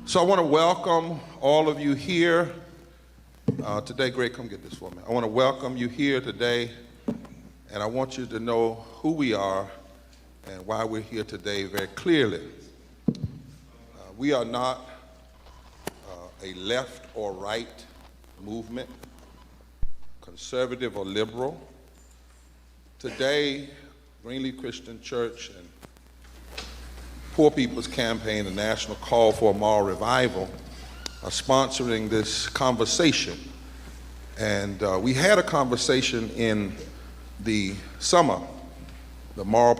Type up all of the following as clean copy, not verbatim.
So I want to welcome all of you here today. Greg, come get this for me. I want to welcome you here today, and I want you to know who we are and why we're here today very clearly. We are not a left or right movement, conservative or liberal. Today, Greenleaf Christian Church and Poor People's Campaign, the National Call for a Moral Revival, are sponsoring this conversation. And we had a conversation in the summer, the Moral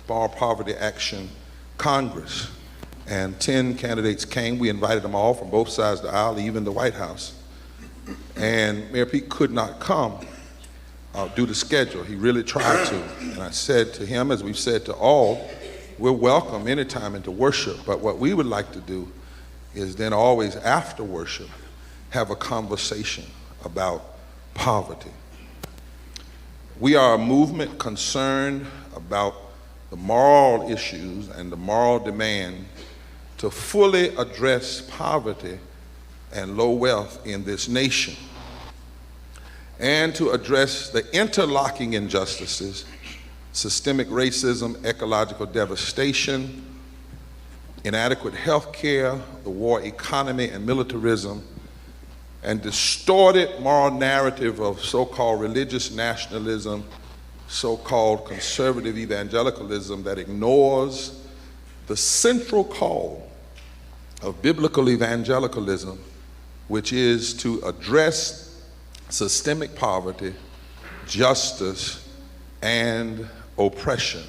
Poverty Action Congress. And 10 candidates came. We invited them all from both sides of the aisle, even the White House. And Mayor Pete could not come due to schedule. He really tried to. And I said to him, as we've said to all, we're welcome anytime into worship, but what we would like to do is then always after worship have a conversation about poverty. We are a movement concerned about the moral issues and the moral demand to fully address poverty and low wealth in this nation, and to address the interlocking injustices, systemic racism, ecological devastation, inadequate health care, the war economy and militarism, and distorted moral narrative of so-called religious nationalism, so-called conservative evangelicalism that ignores the central call of biblical evangelicalism, which is to address systemic poverty, justice, and oppression,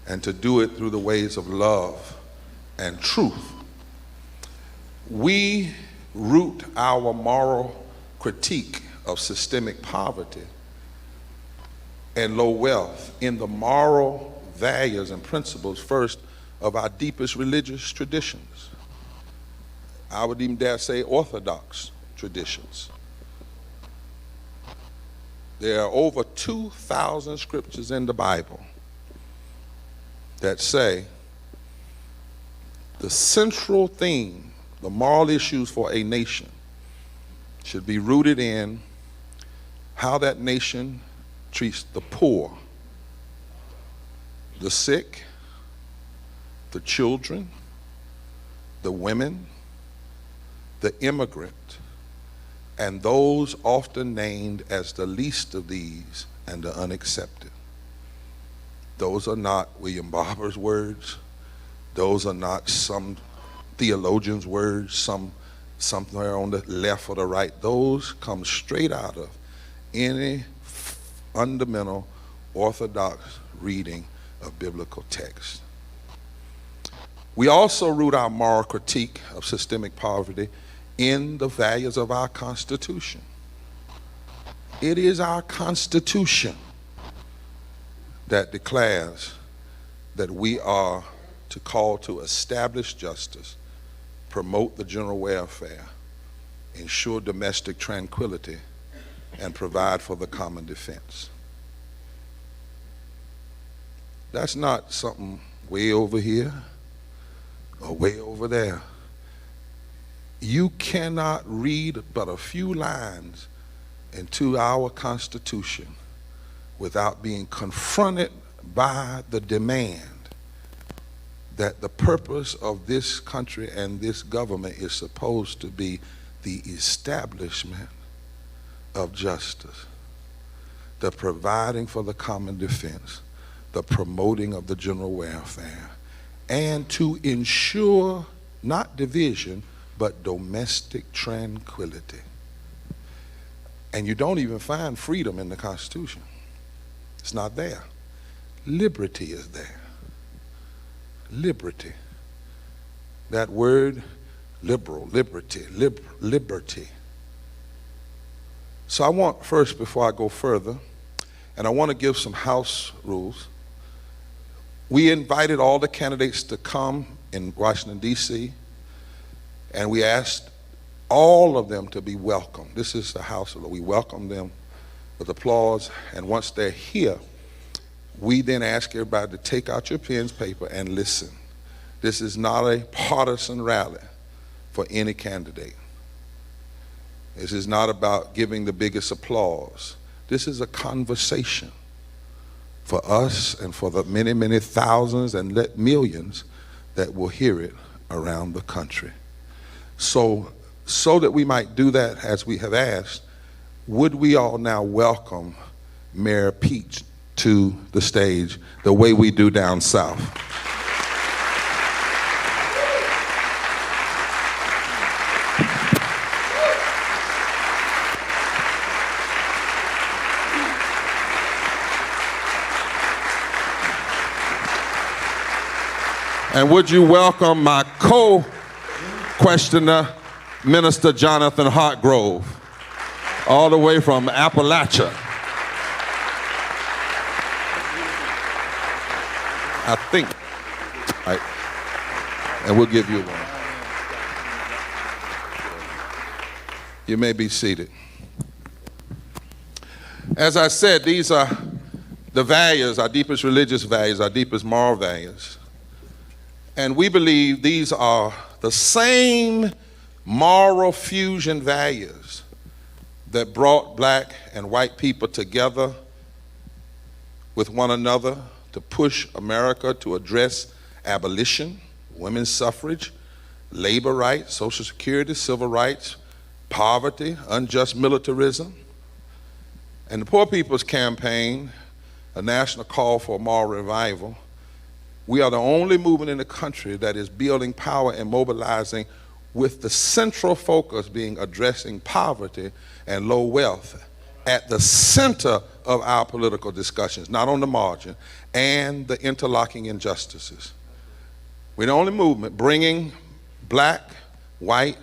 and to do it through the ways of love and truth. We root our moral critique of systemic poverty and low wealth in the moral values and principles, first, of our deepest religious traditions. I would even dare say orthodox traditions. There are over 2,000 scriptures in the Bible that say the central theme, the moral issues for a nation, should be rooted in how that nation treats the poor, the sick, the children, the women, the immigrant, and those often named as the least of these and the unaccepted. Those are not William Barber's words. Those are not some theologian's words, somewhere on the left or the right. Those come straight out of any fundamental orthodox reading of biblical text. We also root our moral critique of systemic poverty in the values of our Constitution. It is our Constitution that declares that we are to call to establish justice, promote the general welfare, ensure domestic tranquility, and provide for the common defense. That's not something way over here or way over there. You cannot read but a few lines into our Constitution without being confronted by the demand that the purpose of this country and this government is supposed to be the establishment of justice, the providing for the common defense, the promoting of the general welfare, and to ensure not division, but domestic tranquility. And you don't even find freedom in the Constitution. It's not there. Liberty is there. Liberty. That word, liberal, liberty, liberty. So I want first, before I go further, and I want to give some house rules. We invited all the candidates to come in Washington, D.C., and we asked all of them to be welcome. This is the house of the Lord. We welcome them with applause, and once they're here, we then ask everybody to take out your pens, paper, and listen. This is not a partisan rally. for any candidate. This is not about giving the biggest applause. This is a conversation for us and for the many, many thousands and millions that will hear it around the country. So that we might do that as we have asked, would we all now welcome Mayor Pete to the stage the way we do down south? And would you welcome my co-questioner, Minister Jonathan Hartgrove, all the way from Appalachia. I think, right, and we'll give you one. You may be seated. As I said, these are the values, our deepest religious values, our deepest moral values. And we believe these are the same moral fusion values that brought black and white people together with one another to push America to address abolition, women's suffrage, labor rights, Social Security, civil rights, poverty, unjust militarism. And the Poor People's Campaign, a national call for moral revival, we are the only movement in the country that is building power and mobilizing with the central focus being addressing poverty and low wealth at the center of our political discussions, not on the margin, and the interlocking injustices. We're the only movement bringing black, white,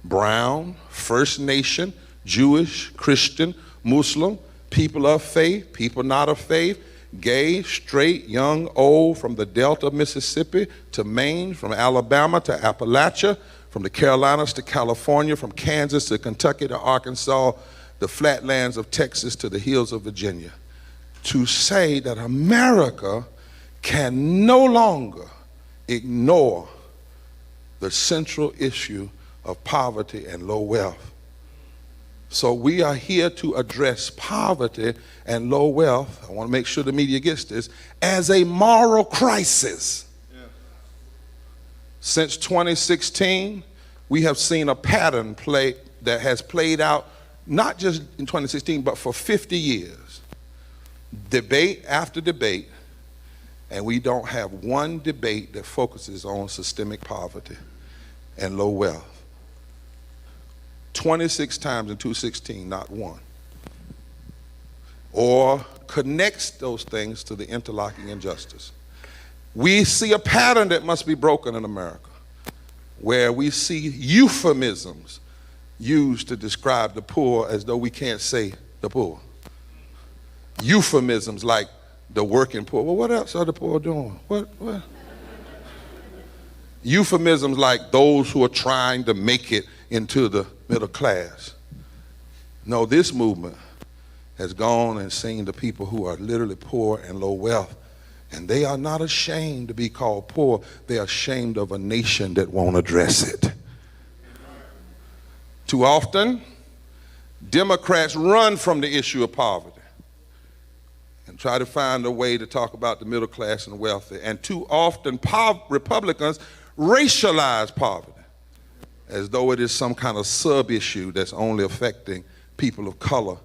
brown, First Nation, Jewish, Christian, Muslim, people of faith, people not of faith, gay, straight, young, old, from the Delta of Mississippi to Maine, from Alabama to Appalachia, from the Carolinas to California, from Kansas to Kentucky to Arkansas, the flatlands of Texas to the hills of Virginia, to say that America can no longer ignore the central issue of poverty and low wealth. So we are here to address poverty and low wealth, I want to make sure the media gets this, as a moral crisis. Yeah. Since 2016, we have seen a pattern that has played out not just in 2016, but for 50 years. Debate after debate, and we don't have one debate that focuses on systemic poverty and low wealth. 26 times in 2016, not one. Or connects those things to the interlocking injustice. We see a pattern that must be broken in America, where we see euphemisms used to describe the poor as though we can't say the poor. Euphemisms like the working poor. Well, what else are the poor doing? What? Euphemisms like those who are trying to make it into the middle class. No, this movement has gone and seen the people who are literally poor and low wealth, and they are not ashamed to be called poor. They are ashamed of a nation that won't address it. Too often, Democrats run from the issue of poverty and try to find a way to talk about the middle class and wealthy. And too often, Republicans racialize poverty as though it is some kind of sub-issue that's only affecting people of color,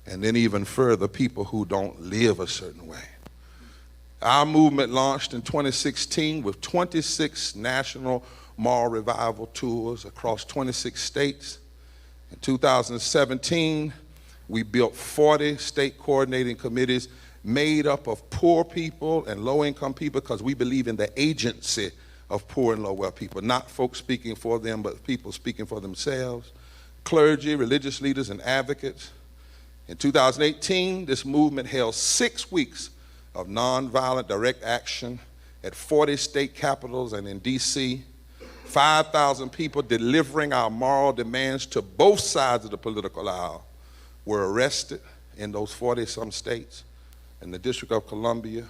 and then even further, people who don't live a certain way. Our movement launched in 2016 with 26 national moral revival tours across 26 states. In 2017, we built 40 state coordinating committees made up of poor people and low-income people, because we believe in the agency of poor and low-wealth people, not folks speaking for them, but people speaking for themselves, clergy, religious leaders, and advocates. In 2018, this movement held 6 weeks of nonviolent direct action at 40 state capitals and in DC. 5,000 people delivering our moral demands to both sides of the political aisle were arrested in those 40-some states. In the District of Columbia,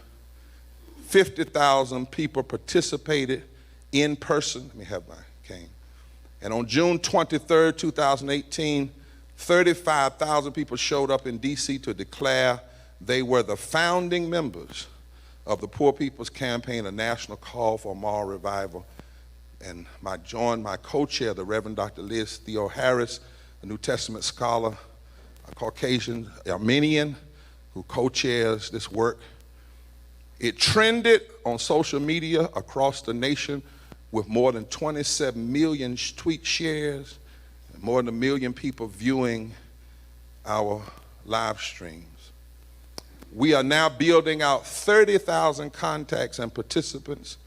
50,000 people participated in person, let me have my cane, And on June 23rd, 2018, 35,000 people showed up in D.C. to declare they were the founding members of the Poor People's Campaign, a national call for moral revival. And I joined my co-chair, the Reverend Dr. Liz Theo Harris, a New Testament scholar, a Caucasian Armenian, who co-chairs this work. It trended on social media across the nation with more than 27 million tweet shares and more than 1 million people viewing our live streams. We are now building out 30,000 contacts and participants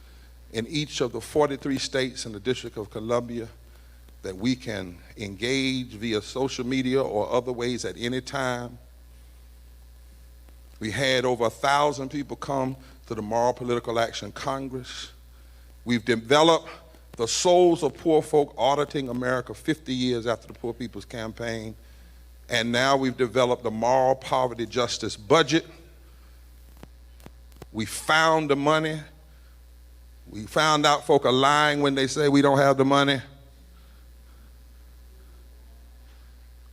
in each of the 43 states and the District of Columbia that we can engage via social media or other ways at any time. We had over 1,000 people come to the Moral Political Action Congress. We've developed the Souls of Poor Folk Auditing America 50 years after the Poor People's Campaign. And now we've developed the Moral Poverty Justice Budget. We found the money. We found out folk are lying when they say we don't have the money.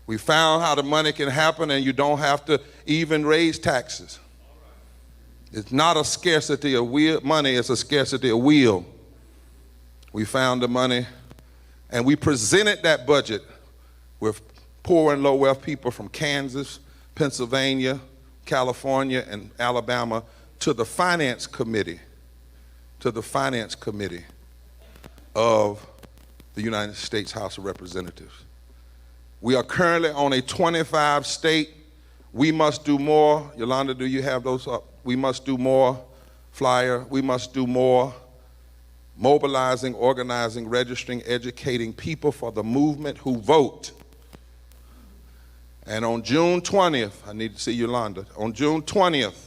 We found how the money can happen and you don't have to even raise taxes. It's not a scarcity of money, it's a scarcity of will. We found the money and we presented that budget with poor and low wealth people from Kansas, Pennsylvania, California, and Alabama to the Finance Committee, of the United States House of Representatives. We are currently on a 25-state, we must do more. Yolanda, do you have those up? We must do more flyer. We must do more mobilizing, organizing, registering, educating people for the movement who vote. And on June 20th, I need to see Yolanda, on June 20th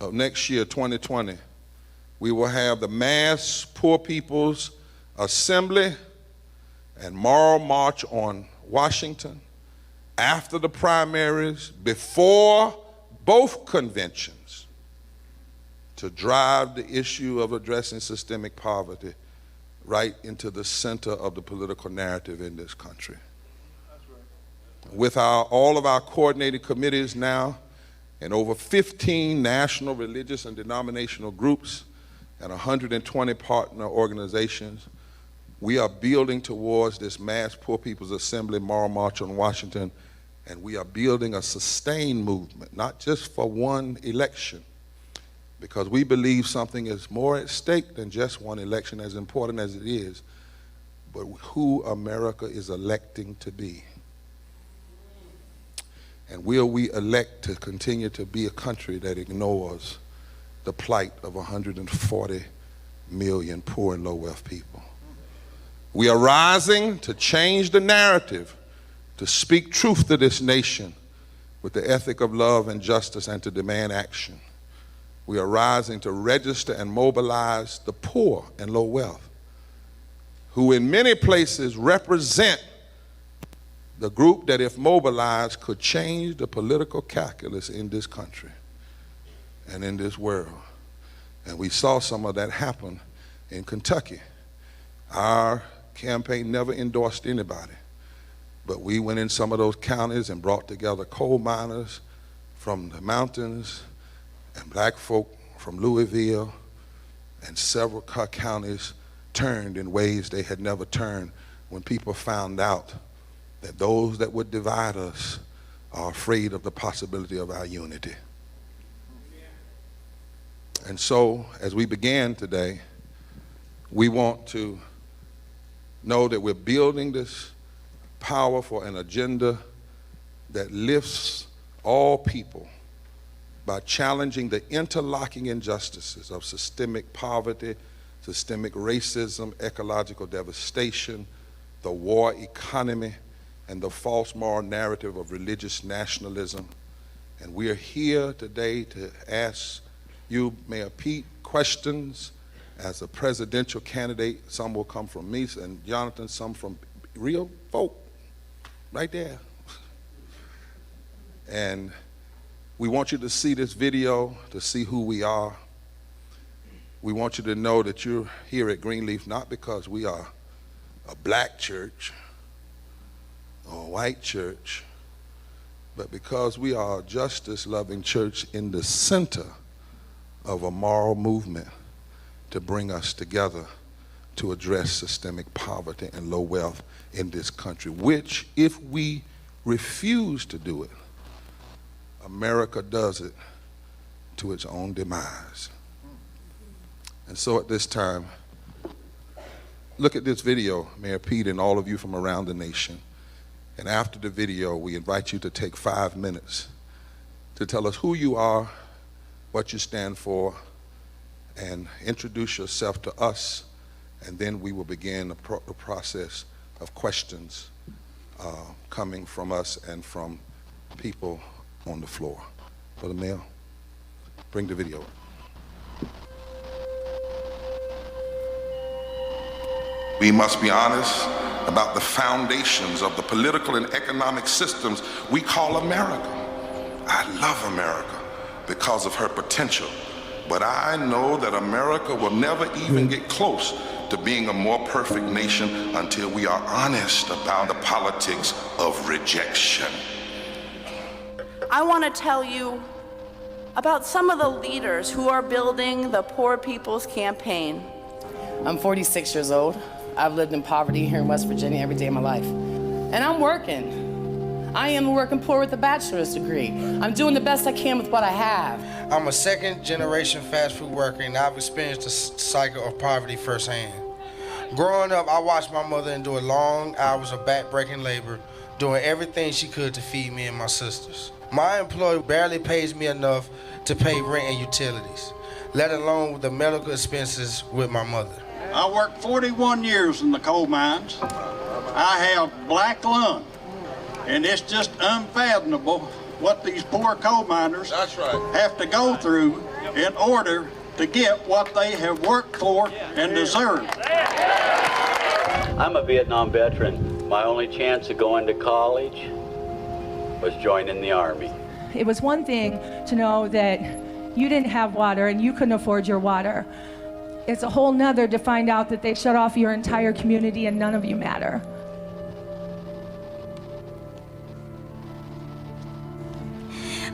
of next year, 2020, we will have the Mass Poor People's Assembly and Moral March on Washington after the primaries, before both conventions, to drive the issue of addressing systemic poverty right into the center of the political narrative in this country. That's right. With all of our coordinated committees now, and over 15 national religious and denominational groups and 120 partner organizations, we are building towards this Mass Poor People's Assembly Moral March on Washington, and we are building a sustained movement, not just for one election, because we believe something is more at stake than just one election, as important as it is, but who America is electing to be. And will we elect to continue to be a country that ignores the plight of 140 million poor and low wealth people? We are rising to change the narrative, to speak truth to this nation with the ethic of love and justice, and to demand action. We are rising to register and mobilize the poor and low wealth, who in many places represent the group that, if mobilized, could change the political calculus in this country and in this world. And we saw some of that happen in Kentucky. Our campaign never endorsed anybody, but we went in some of those counties and brought together coal miners from the mountains and black folk from Louisville, and several counties turned in ways they had never turned when people found out that those that would divide us are afraid of the possibility of our unity. And so, as we began today, we want to know that we're building this power for an agenda that lifts all people by challenging the interlocking injustices of systemic poverty, systemic racism, ecological devastation, the war economy, and the false moral narrative of religious nationalism. And we are here today to ask you, Mayor Pete, questions as a presidential candidate. Some will come from me, and Jonathan, some from real folk, right there. And we want you to see this video to see who we are. We want you to know that you're here at Greenleaf not because we are a black church or a white church, but because we are a justice-loving church in the center of a moral movement to bring us together to address systemic poverty and low wealth in this country, which, if we refuse to do it, America does it to its own demise. And so at this time, look at this video, Mayor Pete and all of you from around the nation. And after the video, we invite you to take 5 minutes to tell us who you are, what you stand for, and introduce yourself to us, and then we will begin the process of questions coming from us and from people on the floor. Brother Mayor, bring the video up. We must be honest about the foundations of the political and economic systems we call America. I love America because of her potential, but I know that America will never even get close to being a more perfect nation until we are honest about the politics of rejection. I want to tell you about some of the leaders who are building the Poor People's Campaign. I'm 46 years old. I've lived in poverty here in West Virginia every day of my life. And I'm working. I am a working poor with a bachelor's degree. I'm doing the best I can with what I have. I'm a second-generation fast food worker, and I've experienced the cycle of poverty firsthand. Growing up, I watched my mother endure long hours of back-breaking labor, doing everything she could to feed me and my sisters. My employer barely pays me enough to pay rent and utilities, let alone with the medical expenses with my mother. I worked 41 years in the coal mines. I have black lung, and it's just unfathomable what these poor coal miners have to go through in order to get what they have worked for and deserve. I'm a Vietnam veteran. My only chance of going to college was joining the Army. It was one thing to know that you didn't have water and you couldn't afford your water. It's a whole nother to find out that they shut off your entire community and none of you matter.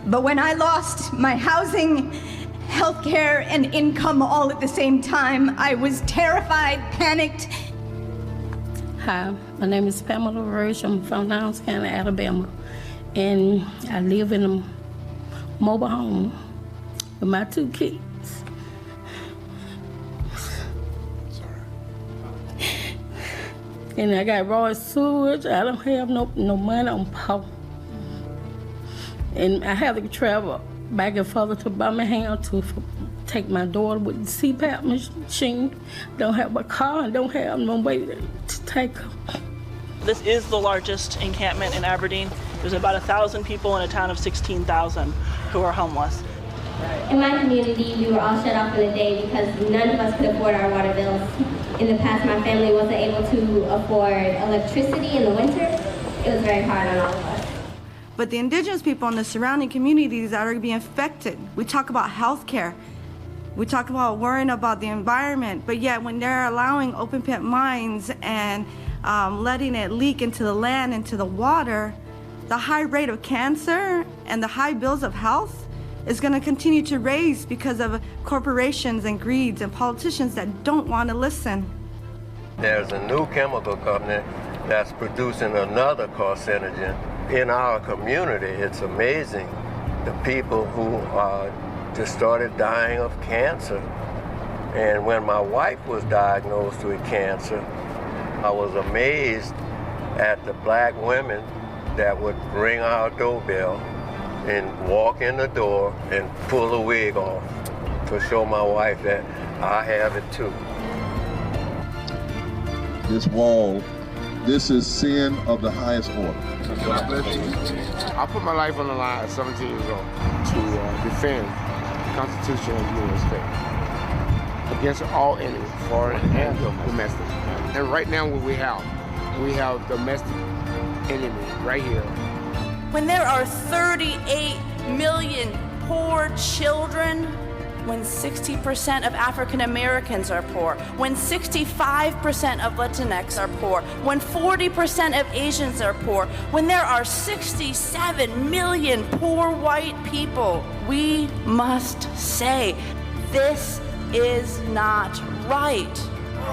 But when I lost my housing, healthcare, and income all at the same time, I was terrified, panicked. Hi, my name is Pamela Roach. I'm from Downs County, Alabama. And I live in a mobile home with my 2 kids. And I got raw sewage. I don't have no money on power. And I have to travel back and forth to Birmingham to take my daughter with the CPAP machine. Don't have a car and don't have no way to take her. This is the largest encampment in Aberdeen. There's about 1,000 people in a town of 16,000 who are homeless. In my community, we were all shut off for the day because none of us could afford our water bills. In the past, my family wasn't able to afford electricity in the winter. It was very hard on all of us. But the indigenous people in the surrounding communities that are being affected, we talk about health care, we talk about worrying about the environment, but yet when they're allowing open pit mines and letting it leak into the land, into the water, the high rate of cancer and the high bills of health is going to continue to raise because of corporations and greeds and politicians that don't want to listen. There's a new chemical company that's producing another carcinogen. In our community, it's amazing the people who just started dying of cancer. And when my wife was diagnosed with cancer, I was amazed at the black women that would ring our doorbell and walk in the door and pull a wig off to show my wife that I have it too. This wall, this is sin of the highest order. God bless you. I put my life on the line at 17 years old to defend the Constitution of the United States against all enemies, foreign and domestic. And right now what we have domestic enemy right here. When there are 38 million poor children, when 60% of African Americans are poor, when 65% of Latinx are poor, when 40% of Asians are poor, when there are 67 million poor white people, we must say, this is not right. Somebody's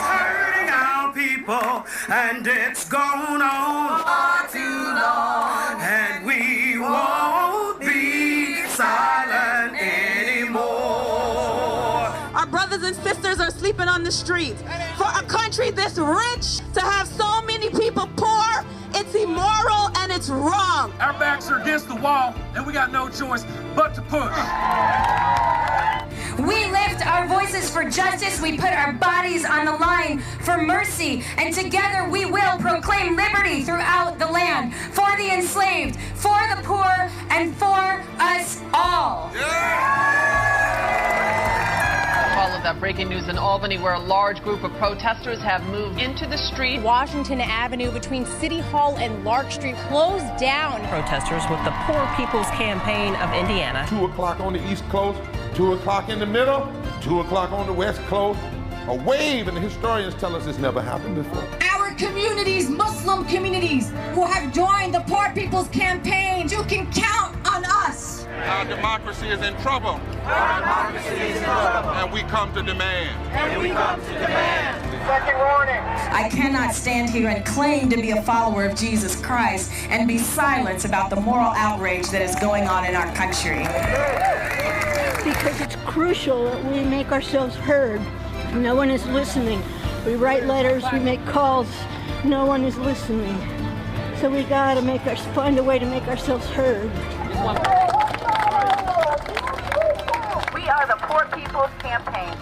hurting our people, and it's gone on far too long, and we won't be silent anymore. Our brothers and sisters are sleeping on the streets. For a country this rich to have so many people poor, it's immoral and it's wrong. Our backs are against the wall, and we got no choice but to push. We lift our voices for justice. We put our bodies on the line for mercy. And together we will proclaim liberty throughout the land for the enslaved, for the poor, and for us all. Followed that breaking news in Albany, where a large group of protesters have moved into the street. Washington Avenue between City Hall and Lark Street closed down. Protesters with the Poor People's Campaign of Indiana. 2 o'clock on the East Coast, 2 o'clock in the middle, 2 o'clock on the West Coast. A wave, and the historians tell us it's never happened before. Our communities, Muslim communities, who have joined the Poor People's Campaign, you can count on us. Our democracy is in trouble. Our democracy is in trouble. And we come to demand. And we come to demand. Second warning. I cannot stand here and claim to be a follower of Jesus Christ and be silent about the moral outrage that is going on in our country. Because it's crucial that we make ourselves heard. No one is listening. We write letters, we make calls. No one is listening. So we gotta find a way to make ourselves heard. We are the Poor People's Campaign,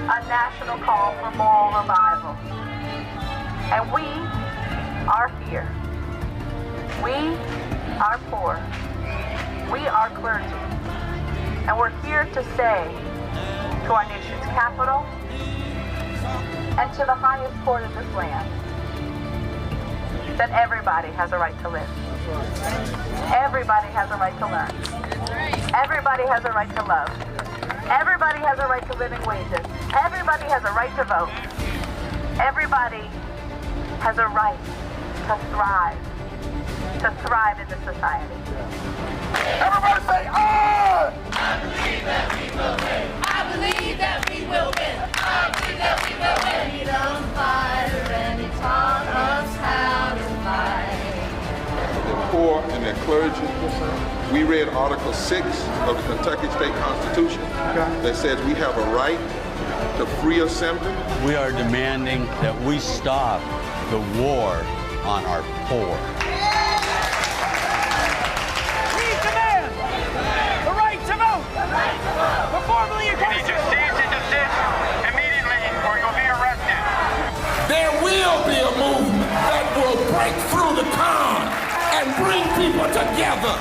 a national call for moral revival. And we are here. We are poor. We are clergy. And we're here to say to our nation's capital and to the highest court of this land that everybody has a right to live. Everybody has a right to learn. Everybody has a right to love. Everybody has a right to living wages. Everybody has a right to vote. Everybody has a right to thrive in this society. Everybody say, "Ah!" I believe that we will win. I believe that we will win. I believe that we will win. Freedom fighter, and he taught us how to fight. They're poor and they're clergy. We read Article 6 of the Kentucky State Constitution that says we have a right to free assembly. We are demanding that we stop the war on our poor. We demand the right to vote. But formally against it. Cease and desist immediately or you'll be arrested. There will be a movement that will break through the con and bring people together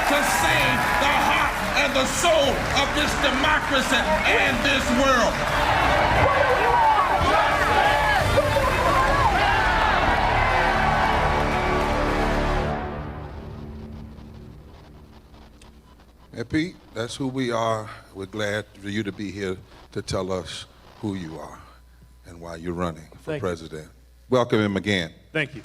to save the heart and the soul of this democracy and this world. And Pete, that's who we are. We're glad for you to be here to tell us who you are and why you're running for president. Welcome him again. Thank you.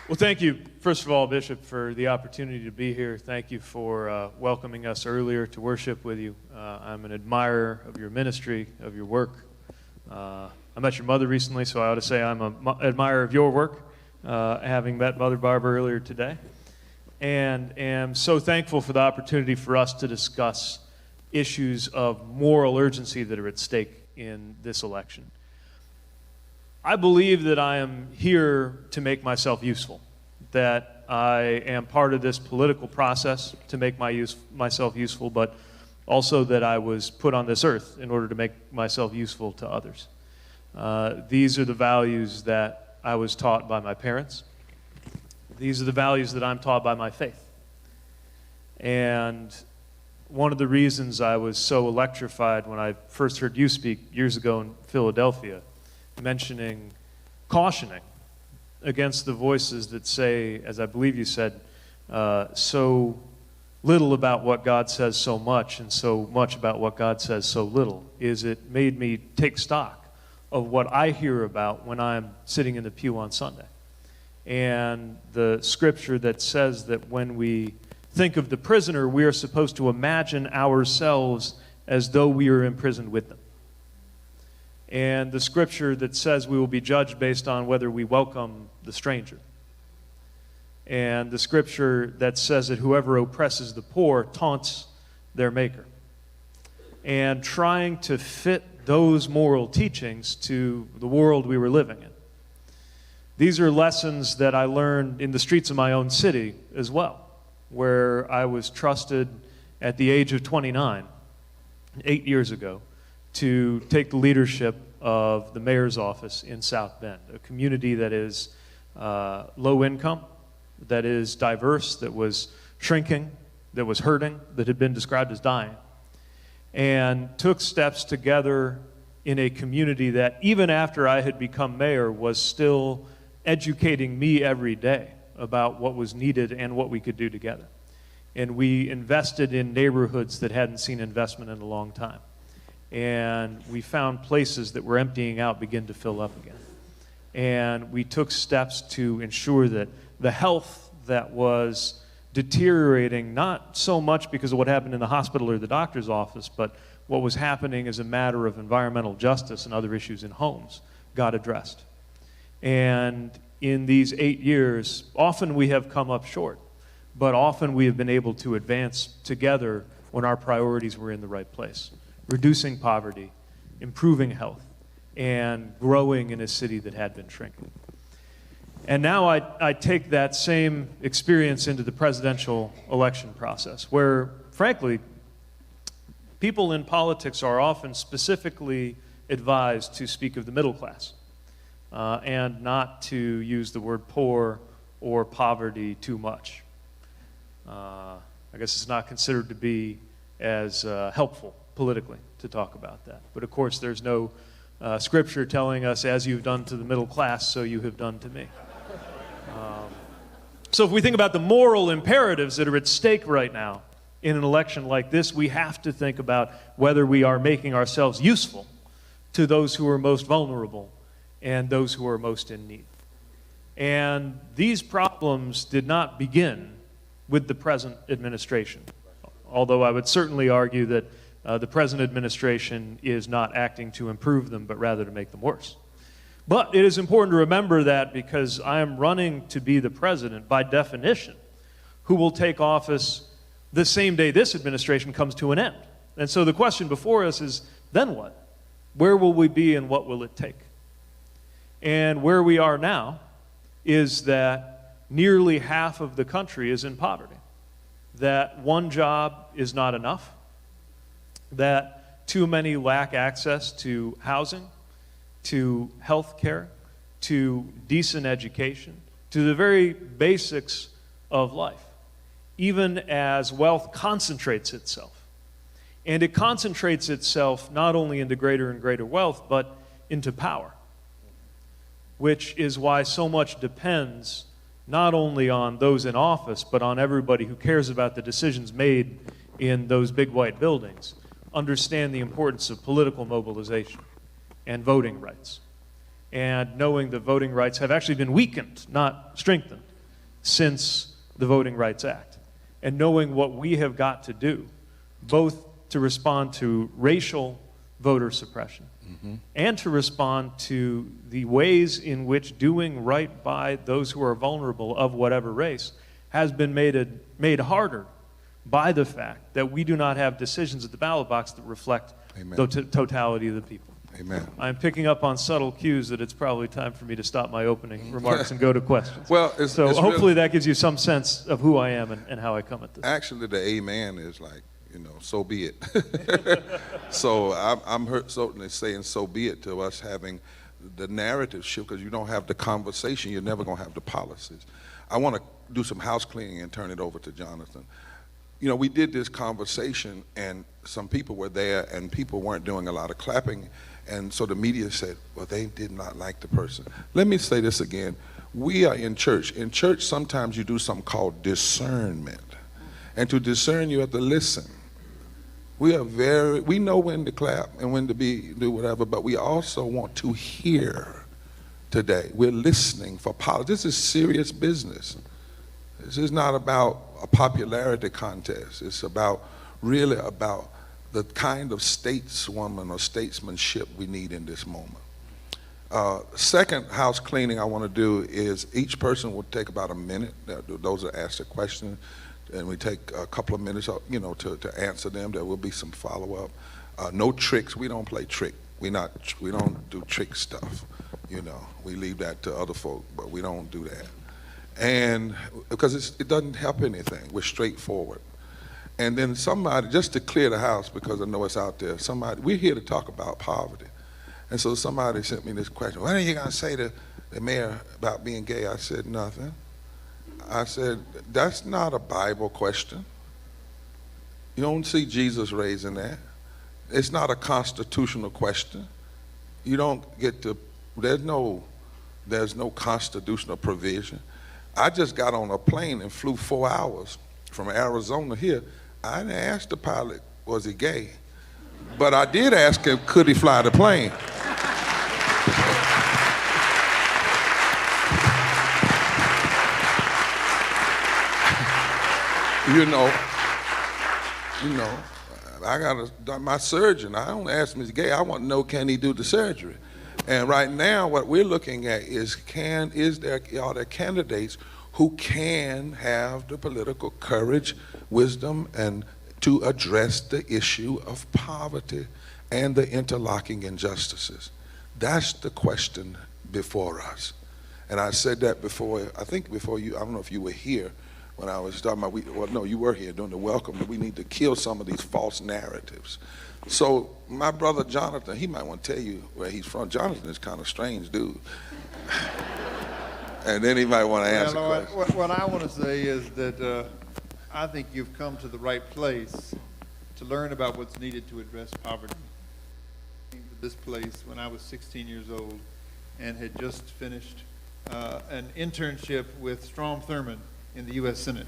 Well, thank you, first of all, Bishop, for the opportunity to be here. Thank you for welcoming us earlier to worship with you. I'm an admirer of your ministry, of your work. I met your mother recently, so I ought to say I'm an admirer of your work, having met Mother Barber earlier today. And am so thankful for the opportunity for us to discuss issues of moral urgency that are at stake in this election. I believe that I am here to make myself useful, that I am part of this political process to make myself useful, but also that I was put on this earth in order to make myself useful to others. These are the values that I was taught by my parents. These are the values that I'm taught by my faith. And one of the reasons I was so electrified when I first heard you speak years ago in Philadelphia, cautioning against the voices that say, as I believe you said, so little about what God says so much and so much about what God says so little, is it made me take stock of what I hear about when I'm sitting in the pew on Sunday. And the scripture that says that when we think of the prisoner, we are supposed to imagine ourselves as though we are imprisoned with them. And the scripture that says we will be judged based on whether we welcome the stranger. And the scripture that says that whoever oppresses the poor taunts their maker. And trying to fit those moral teachings to the world we were living in. These are lessons that I learned in the streets of my own city as well, where I was trusted at the age of 29, 8 years ago, to take the leadership of the mayor's office in South Bend, a community that is low income, that is diverse, that was shrinking, that was hurting, that had been described as dying, and took steps together in a community that, even after I had become mayor, was still educating me every day about what was needed and what we could do together. And we invested in neighborhoods that hadn't seen investment in a long time. And we found places that were emptying out begin to fill up again. And we took steps to ensure that the health that was deteriorating, not so much because of what happened in the hospital or the doctor's office, but what was happening as a matter of environmental justice and other issues in homes, got addressed. And in these 8 years, often we have come up short, but often we have been able to advance together when our priorities were in the right place. Reducing poverty, improving health, and growing in a city that had been shrinking. And now I take that same experience into the presidential election process, where, frankly, people in politics are often specifically advised to speak of the middle class and not to use the word poor or poverty too much. I guess it's not considered to be as helpful politically to talk about that. But of course, there's no scripture telling us, as you've done to the middle class, so you have done to me. So if we think about the moral imperatives that are at stake right now in an election like this, we have to think about whether we are making ourselves useful to those who are most vulnerable and those who are most in need. And these problems did not begin with the present administration, although I would certainly argue that the present administration is not acting to improve them, but rather to make them worse. But it is important to remember that, because I am running to be the president, by definition, who will take office the same day this administration comes to an end. And so the question before us is, then what? Where will we be and what will it take? And where we are now is that nearly half of the country is in poverty, that one job is not enough, that too many lack access to housing, to health care, to decent education, to the very basics of life, even as wealth concentrates itself. And it concentrates itself not only into greater and greater wealth, but into power, which is why so much depends not only on those in office, but on everybody who cares about the decisions made in those big white buildings, understand the importance of political mobilization and voting rights, and knowing that voting rights have actually been weakened, not strengthened, since the Voting Rights Act, and knowing what we have got to do, both to respond to racial voter suppression and to respond to the ways in which doing right by those who are vulnerable of whatever race has been made harder by the fact that we do not have decisions at the ballot box that reflect the totality of the people. Amen. I'm picking up on subtle cues that it's probably time for me to stop my opening remarks and go to questions. Well, it's hopefully really, that gives you some sense of who I am and how I come at this. Actually, the amen is like, so be it. So I'm certainly saying so be it to us having the narrative shift, because you don't have the conversation, you're never going to have the policies. I want to do some house cleaning and turn it over to Jonathan. We did this conversation and some people were there and people weren't doing a lot of clapping. And so the media said, well, they did not like the person. Let me say this again. We are in church. In church, sometimes you do something called discernment. And to discern, you have to listen. We know when to clap and when to do whatever, but we also want to hear today. We're listening for politics. This is serious business. This is not about a popularity contest. It's really about the kind of stateswoman or statesmanship we need in this moment. Second house cleaning I want to do is each person will take about a minute. Those are asked a question, and we take a couple of minutes, to answer them. There will be some follow-up. No tricks. We don't play trick. We don't do trick stuff. We leave that to other folk, but we don't do that. And because it doesn't help anything. We're straightforward. And then somebody, just to clear the house, because I know it's out there, we're here to talk about poverty. And so somebody sent me this question, what are you going to say to the mayor about being gay? I said, nothing. I said, that's not a Bible question. You don't see Jesus raising that. It's not a constitutional question. You don't get to, there's no constitutional provision. I just got on a plane and flew 4 hours from Arizona here. I didn't ask the pilot, was he gay? But I did ask him, could he fly the plane? I got my surgeon. I don't ask him if he's gay. I want to know, can he do the surgery? And right now, what we're looking at is, are there candidates who can have the political courage, wisdom, and to address the issue of poverty and the interlocking injustices? That's the question before us. And I said that before, I think before you, I don't know if you were here when I was talking about, you were here during the welcome, but we need to kill some of these false narratives. So my brother Jonathan, he might want to tell you where he's from. Jonathan is kind of a strange dude. And then he might want to answer questions. What I want to say is that I think you've come to the right place to learn about what's needed to address poverty. I came to this place when I was 16 years old and had just finished an internship with Strom Thurmond in the U.S. Senate.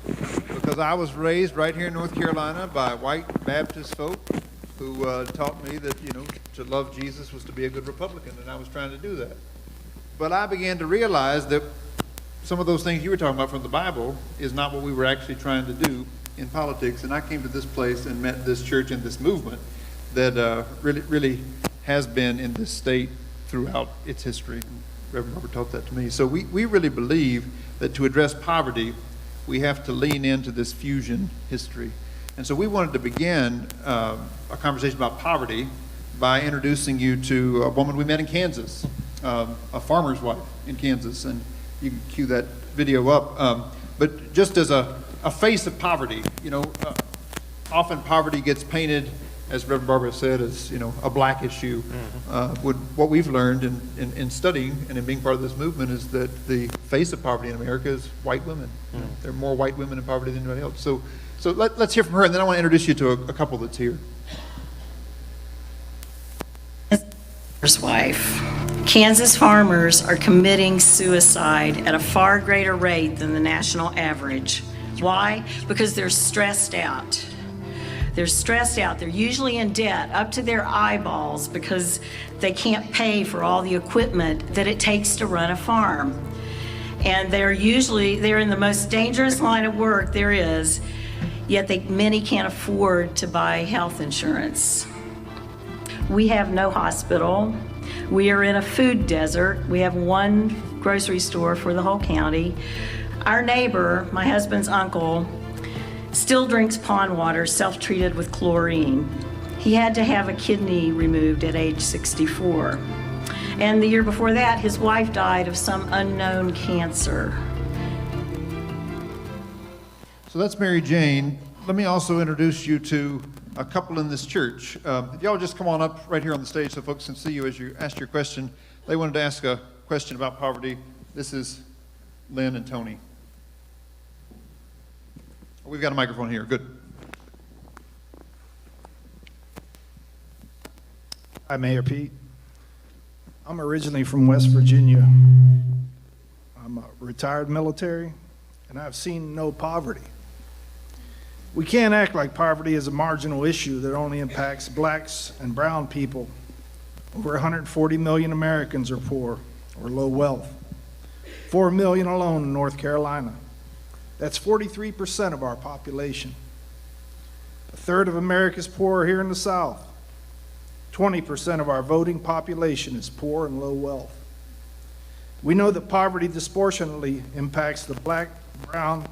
Because I was raised right here in North Carolina by white Baptist folk who taught me that, to love Jesus was to be a good Republican, and I was trying to do that. But I began to realize that some of those things you were talking about from the Bible is not what we were actually trying to do in politics. And I came to this place and met this church and this movement that really has been in this state throughout its history. Reverend Barber taught that to me. So we really believe that to address poverty, we have to lean into this fusion history. And so we wanted to begin a conversation about poverty by introducing you to a woman we met in Kansas, a farmer's wife in Kansas. And you can cue that video up. But just as a face of poverty, often poverty gets painted, as Reverend Barber said, as a black issue. What we've learned in studying and in being part of this movement is that the face of poverty in America is white women. There are more white women in poverty than anybody else. So let's hear from her, and then I want to introduce you to a couple that's here. Wife. Kansas farmers are committing suicide at a far greater rate than the national average. Why? Because they're stressed out. They're stressed out. They're usually in debt up to their eyeballs because they can't pay for all the equipment that it takes to run a farm. And they're in the most dangerous line of work there is, yet many can't afford to buy health insurance. We have no hospital. We are in a food desert. We have one grocery store for the whole county. Our neighbor, my husband's uncle, still drinks pond water self-treated with chlorine. He had to have a kidney removed at age 64. And the year before that, his wife died of some unknown cancer. So that's Mary Jane. Let me also introduce you to a couple in this church. If y'all just come on up right here on the stage so folks can see you as you ask your question. They wanted to ask a question about poverty. This is Lynn and Tony. We've got a microphone here. Good. Hi, Mayor Pete. I'm originally from West Virginia. I'm a retired military, and I've seen no poverty. We can't act like poverty is a marginal issue that only impacts blacks and brown people. Over 140 million Americans are poor or low wealth. 4 million alone in North Carolina. That's 43% of our population. A third of America's poor are here in the South. 20% of our voting population is poor and low wealth. We know that poverty disproportionately impacts the black, brown,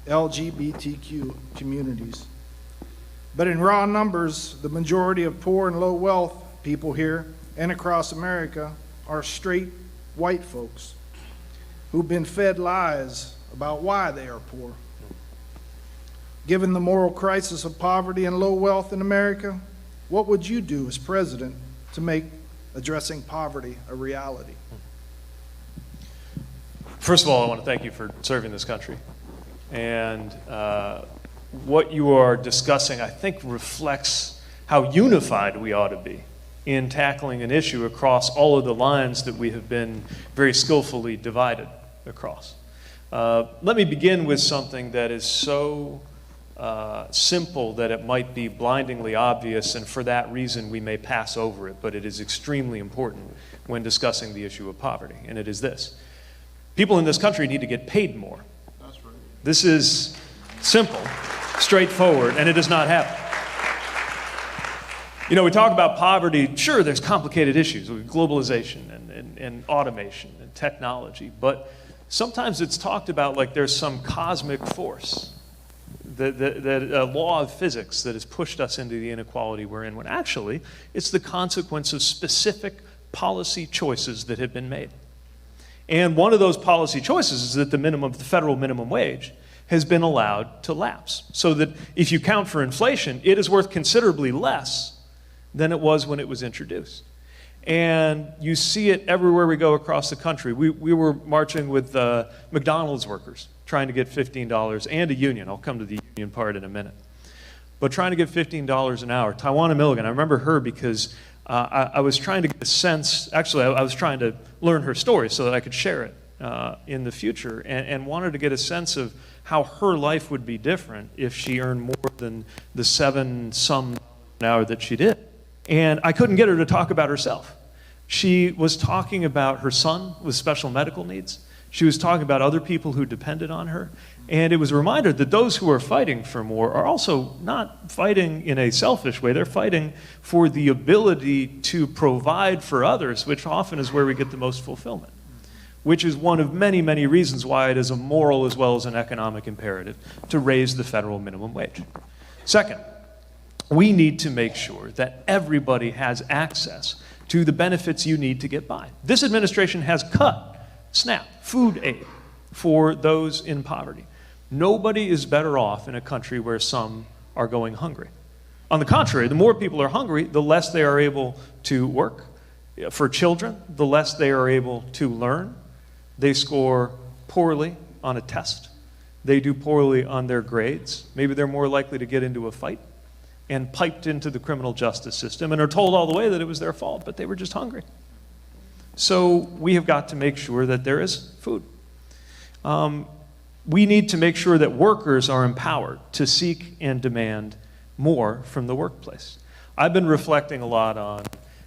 LGBTQ communities. But in raw numbers, the majority of poor and low wealth people here and across America are straight white folks who've been fed lies about why they are poor. Given the moral crisis of poverty and low wealth in America, what would you do as president to make addressing poverty a reality? First of all, I want to thank you for serving this country. And what you are discussing, I think, reflects how unified we ought to be in tackling an issue across all of the lines that we have been very skillfully divided across. Let me begin with something that is so simple that it might be blindingly obvious, and for that reason we may pass over it, but it is extremely important when discussing the issue of poverty, and it is this. People in this country need to get paid more. That's right. This is simple, straightforward, and it does not happen. You know, we talk about poverty, sure, there's complicated issues with globalization and automation and technology, but sometimes it's talked about like there's some cosmic force, that a law of physics that has pushed us into the inequality we're in, when actually it's the consequence of specific policy choices that have been made. And one of those policy choices is that the federal minimum wage has been allowed to lapse, so that if you count for inflation, it is worth considerably less than it was when it was introduced. And you see it everywhere we go across the country. We were marching with McDonald's workers, trying to get $15, and a union. I'll come to the union part in a minute. But trying to get $15 an hour. Tawana Milligan, I remember her because I was trying to get a sense, actually I was trying to learn her story so that I could share it in the future, and wanted to get a sense of how her life would be different if she earned more than the $7-some an hour that she did. And I couldn't get her to talk about herself. She was talking about her son with special medical needs. She was talking about other people who depended on her. And it was a reminder that those who are fighting for more are also not fighting in a selfish way. They're fighting for the ability to provide for others, which often is where we get the most fulfillment, which is one of many, many reasons why it is a moral as well as an economic imperative to raise the federal minimum wage. Second, we need to make sure that everybody has access to the benefits you need to get by. This administration has cut SNAP, food aid, for those in poverty. Nobody is better off in a country where some are going hungry. On the contrary, the more people are hungry, the less they are able to work. For children, the less they are able to learn. They score poorly on a test. They do poorly on their grades. Maybe they're more likely to get into a fight and piped into the criminal justice system and are told all the way that it was their fault, but they were just hungry. So we have got to make sure that there is food. We need to make sure that workers are empowered to seek and demand more from the workplace. I've been reflecting a lot on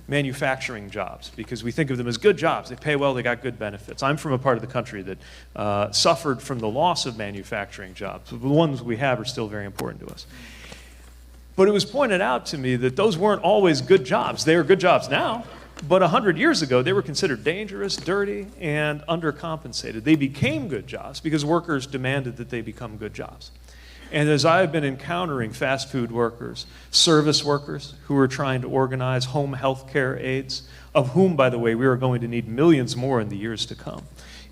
manufacturing jobs because we think of them as good jobs. They pay well, they got good benefits. I'm from a part of the country that suffered from the loss of manufacturing jobs. The ones we have are still very important to us. But it was pointed out to me that those weren't always good jobs. They are good jobs now, but 100 years ago, they were considered dangerous, dirty, and undercompensated. They became good jobs because workers demanded that they become good jobs. And as I've been encountering fast food workers, service workers who are trying to organize home health care aides, of whom, by the way, we are going to need millions more in the years to come,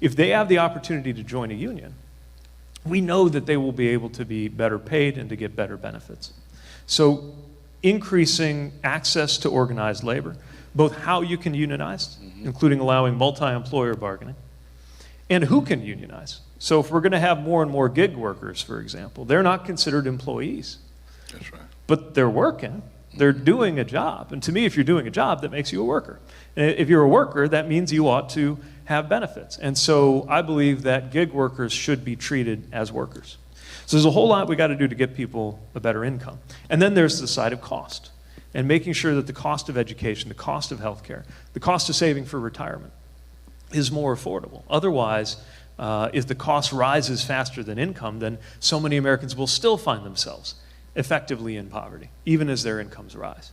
if they have the opportunity to join a union, we know that they will be able to be better paid and to get better benefits. So increasing access to organized labor, both how you can unionize, including allowing multi-employer bargaining, and who can unionize. So if we're going to have more and more gig workers, for example, they're not considered employees. That's right. But they're working. They're doing a job. And to me, if you're doing a job, that makes you a worker. And if you're a worker, that means you ought to have benefits. And so I believe that gig workers should be treated as workers. So there's a whole lot we got to do to get people a better income. And then there's the side of cost, and making sure that the cost of education, the cost of healthcare, the cost of saving for retirement is more affordable. Otherwise, if the cost rises faster than income, then so many Americans will still find themselves effectively in poverty, even as their incomes rise.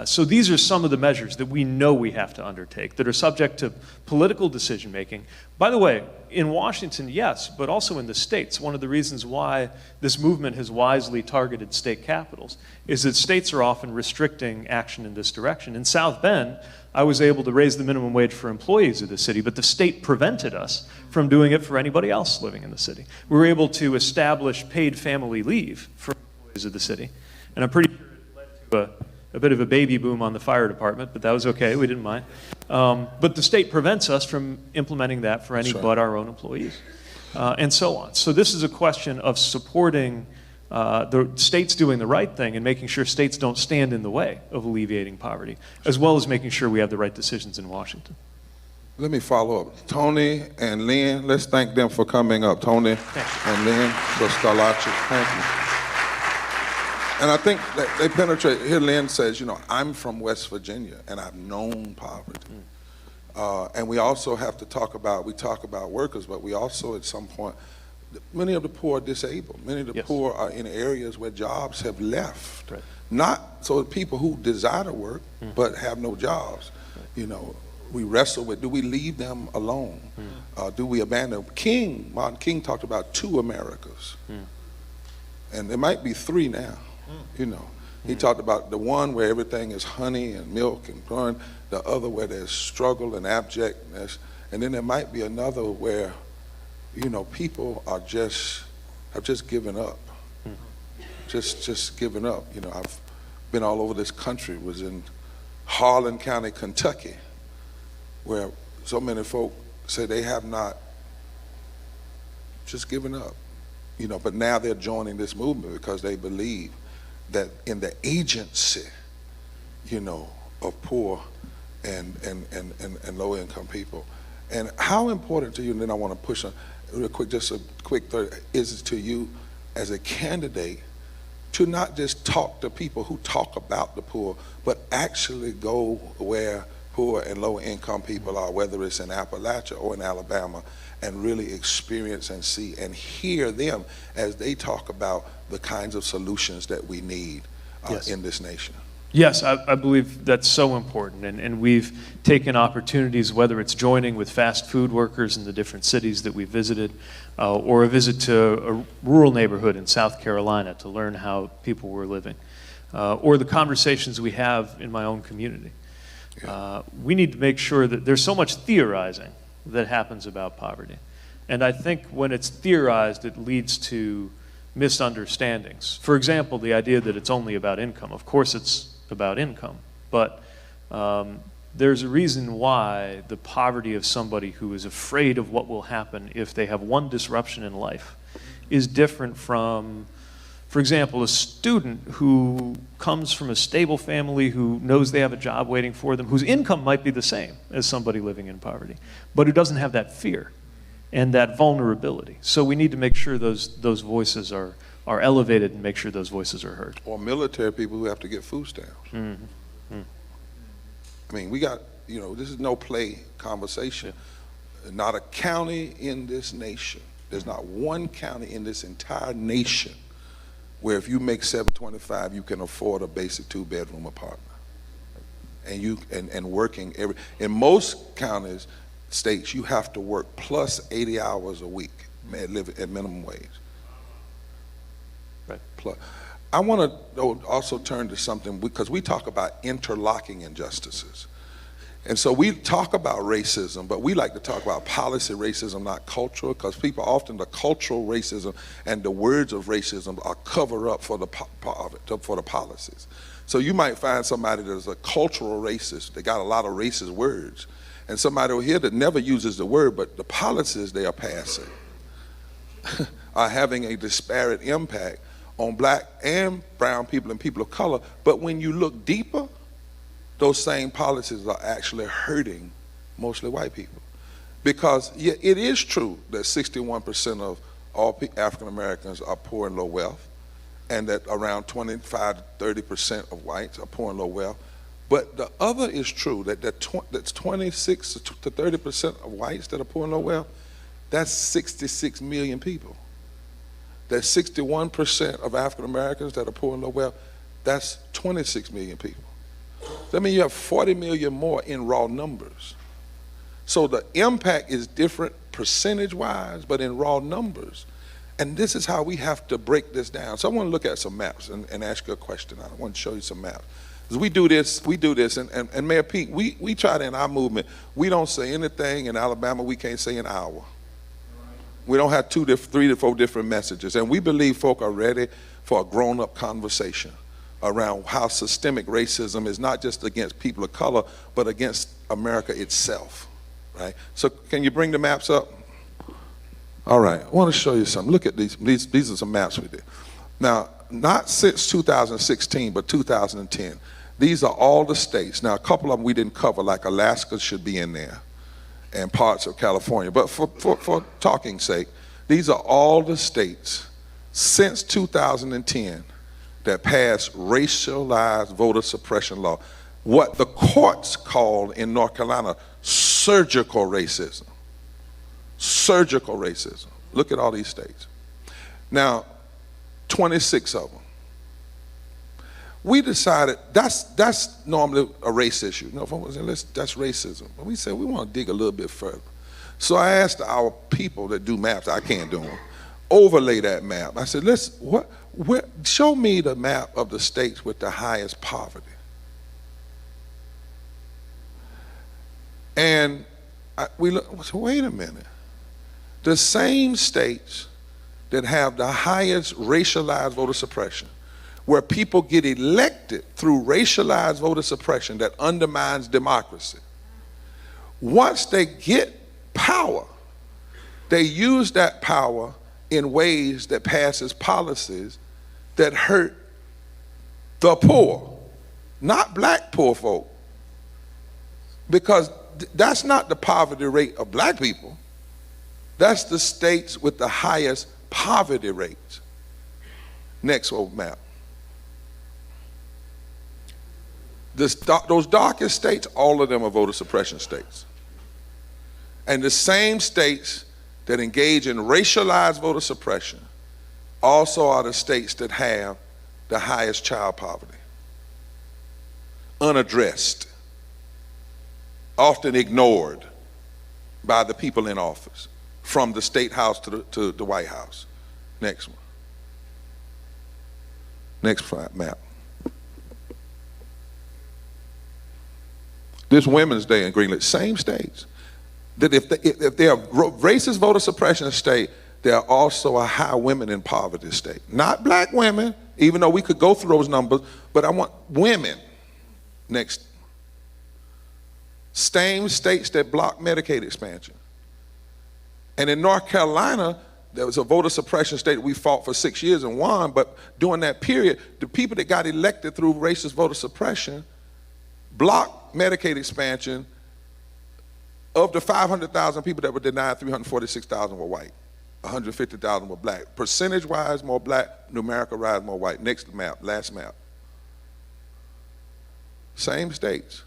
So these are some of the measures that we know we have to undertake that are subject to political decision making. By the way, in Washington, yes, but also in the states. One of the reasons why this movement has wisely targeted state capitals is that states are often restricting action in this direction. In South Bend, I was able to raise the minimum wage for employees of the city, but the state prevented us from doing it for anybody else living in the city. We were able to establish paid family leave for employees of the city, and I'm pretty sure it led to a bit of a baby boom on the fire department, but that was okay, we didn't mind. But the state prevents us from implementing that for any but our own employees, and so on. So this is a question of supporting the states doing the right thing and making sure states don't stand in the way of alleviating poverty, as well as making sure we have the right decisions in Washington. Let me follow up. Tony and Lynn, let's thank them for coming up. Tony and Lynn Scalacci, thank you. And I think that they penetrate. Here Lynn says, you know, I'm from West Virginia and I've known poverty. And we also have to talk about workers, but we also at some point, many of the poor are disabled. Many of the poor are in areas where jobs have left. Right. Not so people who desire to work, but have no jobs. You know, we wrestle with, do we leave them alone? Do we abandon them? Martin King talked about two Americas. And there might be three now. You know, he talked about the one where everything is honey and milk and corn, the other where there's struggle and abjectness, and then there might be another where, you know, people have just given up, just given up. You know, I've been all over this country. Was in Harlan County, Kentucky, where so many folk say they have not just given up. You know, but now they're joining this movement because they believe that in the agency, you know, of poor and low-income people. And how important to you, and then I want to push on real quick, just a quick third, is it to you as a candidate to not just talk to people who talk about the poor, but actually go where poor and low-income people are, whether it's in Appalachia or in Alabama, and really experience and see and hear them as they talk about the kinds of solutions that we need in this nation. Yes, I believe that's so important, and we've taken opportunities, whether it's joining with fast food workers in the different cities that we visited, or a visit to a rural neighborhood in South Carolina to learn how people were living, or the conversations we have in my own community. We need to make sure that there's so much theorizing that happens about poverty. And I think when it's theorized, it leads to misunderstandings. For example, the idea that it's only about income. Of course it's about income, but there's a reason why the poverty of somebody who is afraid of what will happen if they have one disruption in life is different from, for example, a student who comes from a stable family, who knows they have a job waiting for them, whose income might be the same as somebody living in poverty, but who doesn't have that fear and that vulnerability. So we need to make sure those voices are elevated and make sure those voices are heard. Or military people who have to get food stamps. I mean, we got, you know, this is no play conversation. Not a county in this nation, there's not one county in this entire nation where if you make $725, you can afford a basic 2-bedroom apartment. And working in most counties, states, you have to work plus 80 hours a week at minimum wage. Right. Plus, I want to also turn to something, because we talk about interlocking injustices. And so we talk about racism, but we like to talk about policy racism, not cultural, because people often, the cultural racism and the words of racism are cover up for the policies. So you might find somebody that's a cultural racist, they got a lot of racist words, and somebody over here that never uses the word, but the policies they are passing are having a disparate impact on black and brown people and people of color. But when you look deeper, those same policies are actually hurting mostly white people. Because yeah, it is true that 61% of all African Americans are poor and low wealth, and that around 25 to 30% of whites are poor and low wealth. But the other is true, that's 26 to 30% of whites that are poor and low wealth. That's 66 million people. That's 61% of African Americans that are poor and low wealth. That's 26 million people. That means you have 40 million more in raw numbers. So the impact is different percentage-wise, but in raw numbers. And this is how we have to break this down. So I want to look at some maps and ask you a question. I want to show you some maps. Because we do this, and Mayor Pete, we try to, in our movement, we don't say anything in Alabama we can't say in Iowa. We don't have 3 to 4 different messages. And we believe folk are ready for a grown-up conversation around how systemic racism is not just against people of color, but against America itself, right? So can you bring the maps up? All right, I want to show you something. Look at these. These are some maps we did. Now, not since 2016, but 2010. These are all the states. Now, a couple of them we didn't cover, like Alaska should be in there, and parts of California. But for talking's sake, these are all the states since 2010 that passed racialized voter suppression law. What the courts called in North Carolina surgical racism. Surgical racism. Look at all these states. Now, 26 of them. We decided that's normally a race issue. You know, that's racism. But we said we want to dig a little bit further. So I asked our people that do maps, I can't do them, overlay that map. I said, show me the map of the states with the highest poverty. And we looked, so wait a minute. The same states that have the highest racialized voter suppression, where people get elected through racialized voter suppression that undermines democracy. Once they get power, they use that power in ways that passes policies that hurt the poor, not black poor folk. Because that's not the poverty rate of black people. That's the states with the highest poverty rates. Next map. Those darkest states, all of them are voter suppression states. And the same states that engage in racialized voter suppression also are the states that have the highest child poverty. Unaddressed, often ignored by the people in office, from the state house to the White House. Next one. Next map. This Women's Day in Greenland, same states. That if they're a racist voter suppression state, they're also a high women in poverty state. Not black women, even though we could go through those numbers, but I want women. Next. Same states that block Medicaid expansion. And in North Carolina, there was a voter suppression state that we fought for 6 years and won, but during that period, the people that got elected through racist voter suppression blocked Medicaid expansion. Of the 500,000 people that were denied, 346,000 were white, 150,000 were black. Percentage-wise, more black, numerical-wise, more white. Next map, last map. Same states,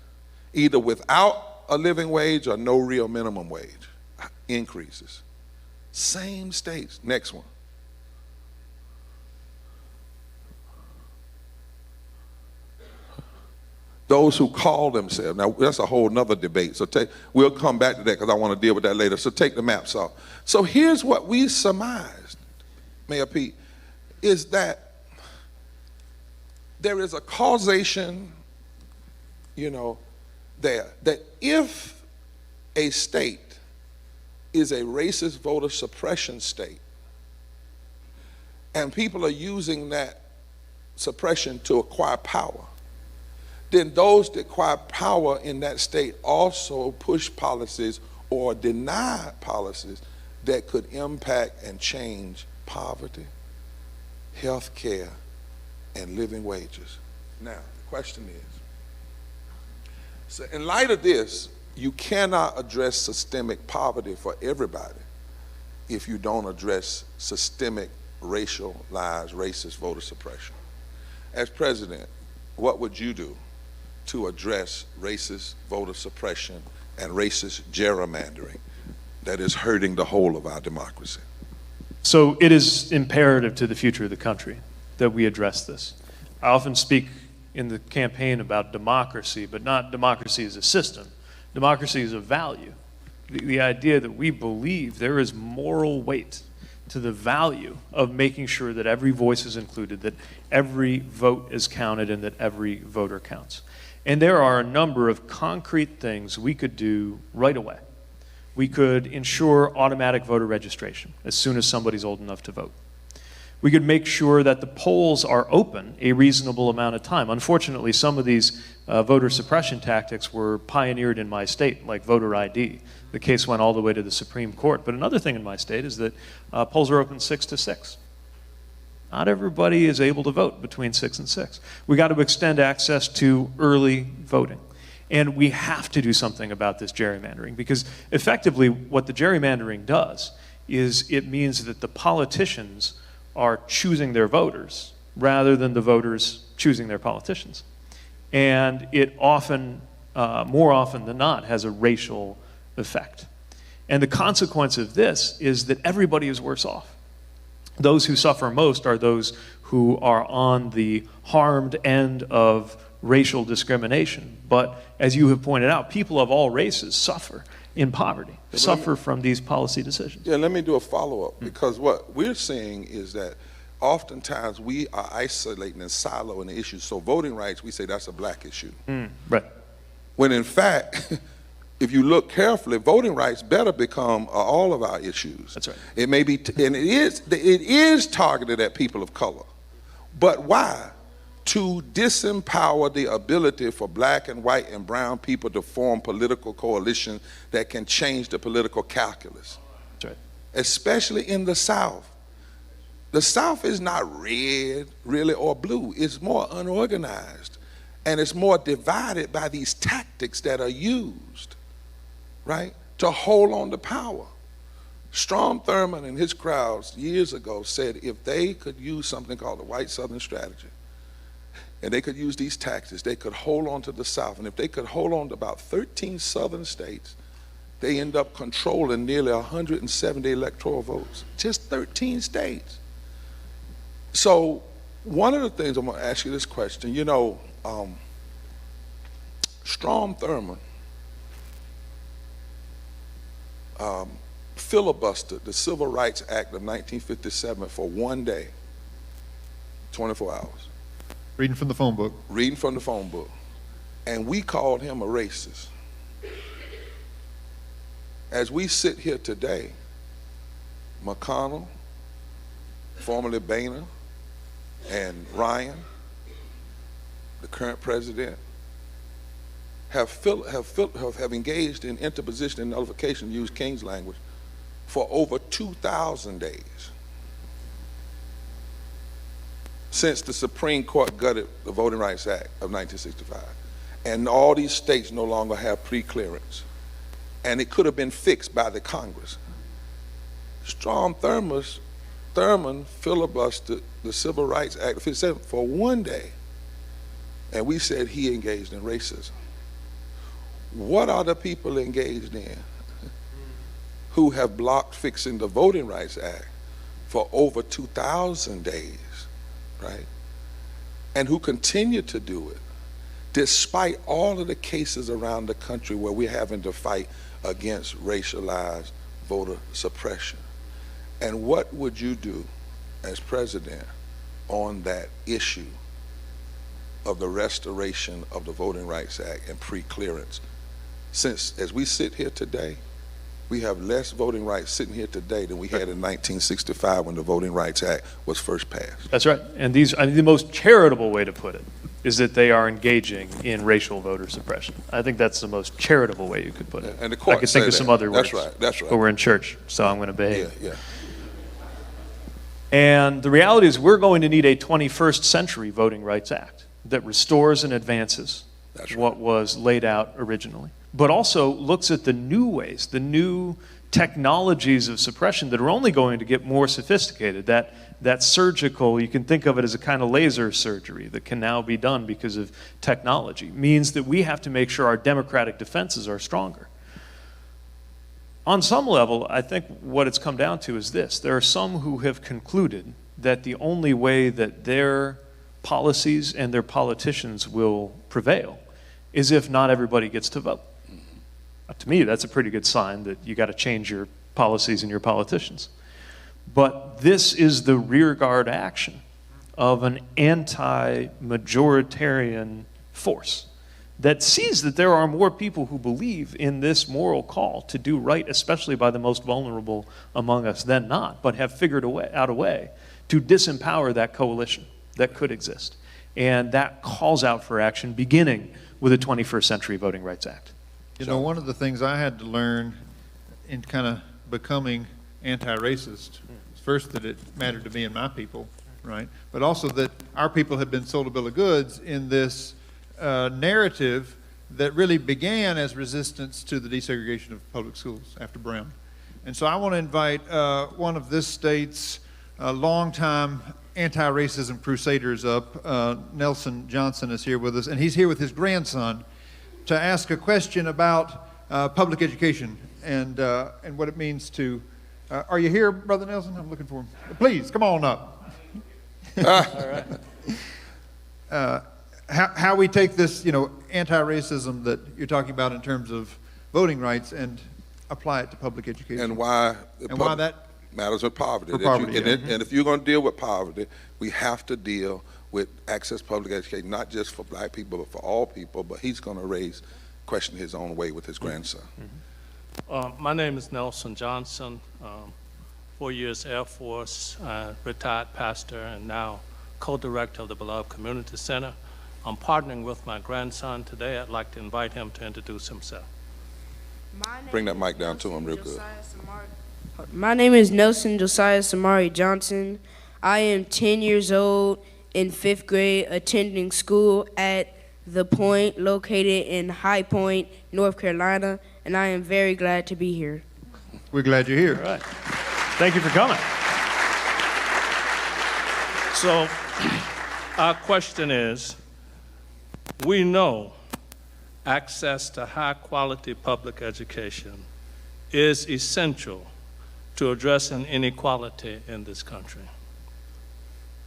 either without a living wage or no real minimum wage increases. Same states. Next one. Those who call themselves, now that's a whole nother debate, so we'll come back to that because I want to deal with that later, so take the maps off. So here's what we surmised, Mayor Pete, is that there is a causation, there, that if a state is a racist voter suppression state, and people are using that suppression to acquire power, then those that acquire power in that state also push policies or deny policies that could impact and change poverty, health care, and living wages. Now, the question is, so in light of this, you cannot address systemic poverty for everybody if you don't address systemic racialized, racist voter suppression. As president, what would you do to address racist voter suppression and racist gerrymandering that is hurting the whole of our democracy? So it is imperative to the future of the country that we address this. I often speak in the campaign about democracy, but not democracy as a system. Democracy is a value. The idea that we believe there is moral weight to the value of making sure that every voice is included, that every vote is counted, and that every voter counts. And there are a number of concrete things we could do right away. We could ensure automatic voter registration as soon as somebody's old enough to vote. We could make sure that the polls are open a reasonable amount of time. Unfortunately, some of these voter suppression tactics were pioneered in my state, like voter ID. The case went all the way to the Supreme Court. But another thing in my state is that polls are open 6 to 6. Not everybody is able to vote between 6 and 6. We got to extend access to early voting. And we have to do something about this gerrymandering, because effectively what the gerrymandering does is it means that the politicians are choosing their voters rather than the voters choosing their politicians. And it often, more often than not, has a racial effect. And the consequence of this is that everybody is worse off. Those who suffer most are those who are on the harmed end of racial discrimination. But as you have pointed out, people of all races suffer in poverty, suffer from these policy decisions. Yeah, let me do a follow-up, because what we're seeing is that oftentimes we are isolating and siloing the issues. So voting rights, we say that's a black issue. Right. When in fact, if you look carefully, voting rights better become all of our issues. That's right. It may be, and it is targeted at people of color. But why? To disempower the ability for black and white and brown people to form political coalitions that can change the political calculus. That's right. Especially in the South. The South is not red, really, or blue. It's more unorganized. And it's more divided by these tactics that are used, right, to hold on to power. Strom Thurmond and his crowds years ago said if they could use something called the White Southern Strategy, and they could use these tactics, they could hold on to the South. And if they could hold on to about 13 southern states, they end up controlling nearly 170 electoral votes. Just 13 states. So one of the things I'm going to ask you this question, you know, Strom Thurmond filibustered the Civil Rights Act of 1957 for one day, 24 hours. Reading from the phone book. Reading from the phone book. And we called him a racist. As we sit here today, McConnell, formerly Boehner, and Ryan, the current president, have engaged in interposition and nullification, to use King's language, for over 2,000 days. Since the Supreme Court gutted the Voting Rights Act of 1965. And all these states no longer have pre-clearance. And it could have been fixed by the Congress. Strom Thurmond filibustered the Civil Rights Act of 57 for one day. And we said he engaged in racism. What are the people engaged in who have blocked fixing the Voting Rights Act for over 2,000 days? Right? And who continue to do it despite all of the cases around the country where we're having to fight against racialized voter suppression. And what would you do as president on that issue of the restoration of the Voting Rights Act and pre-clearance? Since, as we sit here today, we have less voting rights sitting here today than we had in 1965 when the Voting Rights Act was first passed. That's right. And these, I mean, the most charitable way to put it is that they are engaging in racial voter suppression. I think that's the most charitable way you could put it. And the court I could think of some other words. That's right. That's right. But we're in church, so I'm going to behave. Yeah, yeah. And the reality is we're going to need a 21st century Voting Rights Act that restores and advances what was laid out originally. but also looks at the new ways, the new technologies of suppression that are only going to get more sophisticated. That surgical, you can think of it as a kind of laser surgery that can now be done because of technology, means that we have to make sure our democratic defenses are stronger. On some level, I think what it's come down to is this. There are some who have concluded that the only way that their policies and their politicians will prevail is if not everybody gets to vote. To me, that's a pretty good sign that you got to change your policies and your politicians. But this is the rearguard action of an anti-majoritarian force that sees that there are more people who believe in this moral call to do right, especially by the most vulnerable among us, than not, but have figured out a way to disempower that coalition that could exist. And that calls out for action, beginning with the 21st Century Voting Rights Act. You know, one of the things I had to learn in kind of becoming anti-racist, first that it mattered to me and my people, right? But also that our people had been sold a bill of goods in this narrative that really began as resistance to the desegregation of public schools after Brown. And so I want to invite one of this state's longtime anti-racism crusaders up. Nelson Johnson is here with us, and he's here with his grandson to ask a question about public education and what it means to. Are you here, Brother Nelson? I'm looking for him. Please, come on up. All right. How we take this, you know, anti-racism that you're talking about in terms of voting rights and apply it to public education. And why that matters with poverty. For poverty, And if you're going to deal with poverty, we have to deal with access to public education, not just for black people, but for all people. But he's going to question his own way with his grandson. My name is Nelson Johnson, 4 years Air Force, retired pastor, and now co-director of the Beloved Community Center. I'm partnering with my grandson today. I'd like to invite him to introduce himself. Bring that mic down to him real good. My name is Nelson Josiah Samari Johnson. I am 10 years old in 5th grade, attending school at The Point, located in High Point, North Carolina, and I am very glad to be here. We're glad you're here. All right. Thank you for coming. So our question is, we know access to high-quality public education is essential to addressing inequality in this country.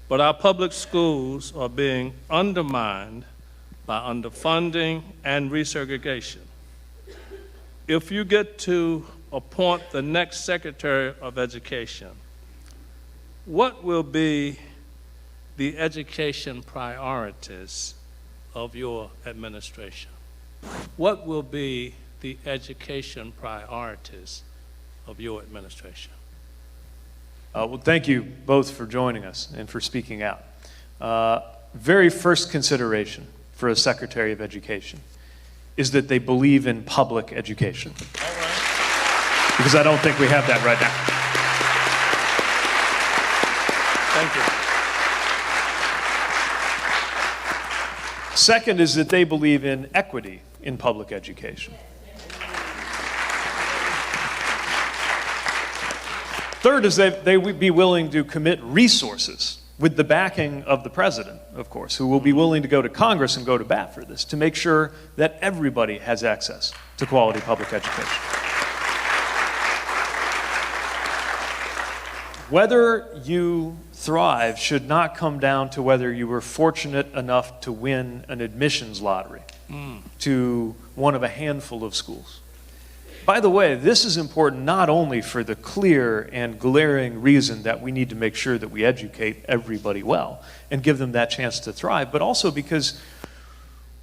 But our public schools are being undermined by underfunding and resegregation. If you get to appoint the next Secretary of Education, what will be the education priorities of your administration? What will be the education priorities of your administration? Well, thank you both for joining us and for speaking out. Very first consideration for a Secretary of Education is that they believe in public education. All right. Because I don't think we have that right now. Thank you. Second is that they believe in equity in public education. Third is that they would be willing to commit resources with the backing of the president, of course, who will be willing to go to Congress and go to bat for this to make sure that everybody has access to quality public education. Whether you thrive should not come down to whether you were fortunate enough to win an admissions lottery to one of a handful of schools. By the way, this is important not only for the clear and glaring reason that we need to make sure that we educate everybody well and give them that chance to thrive, but also because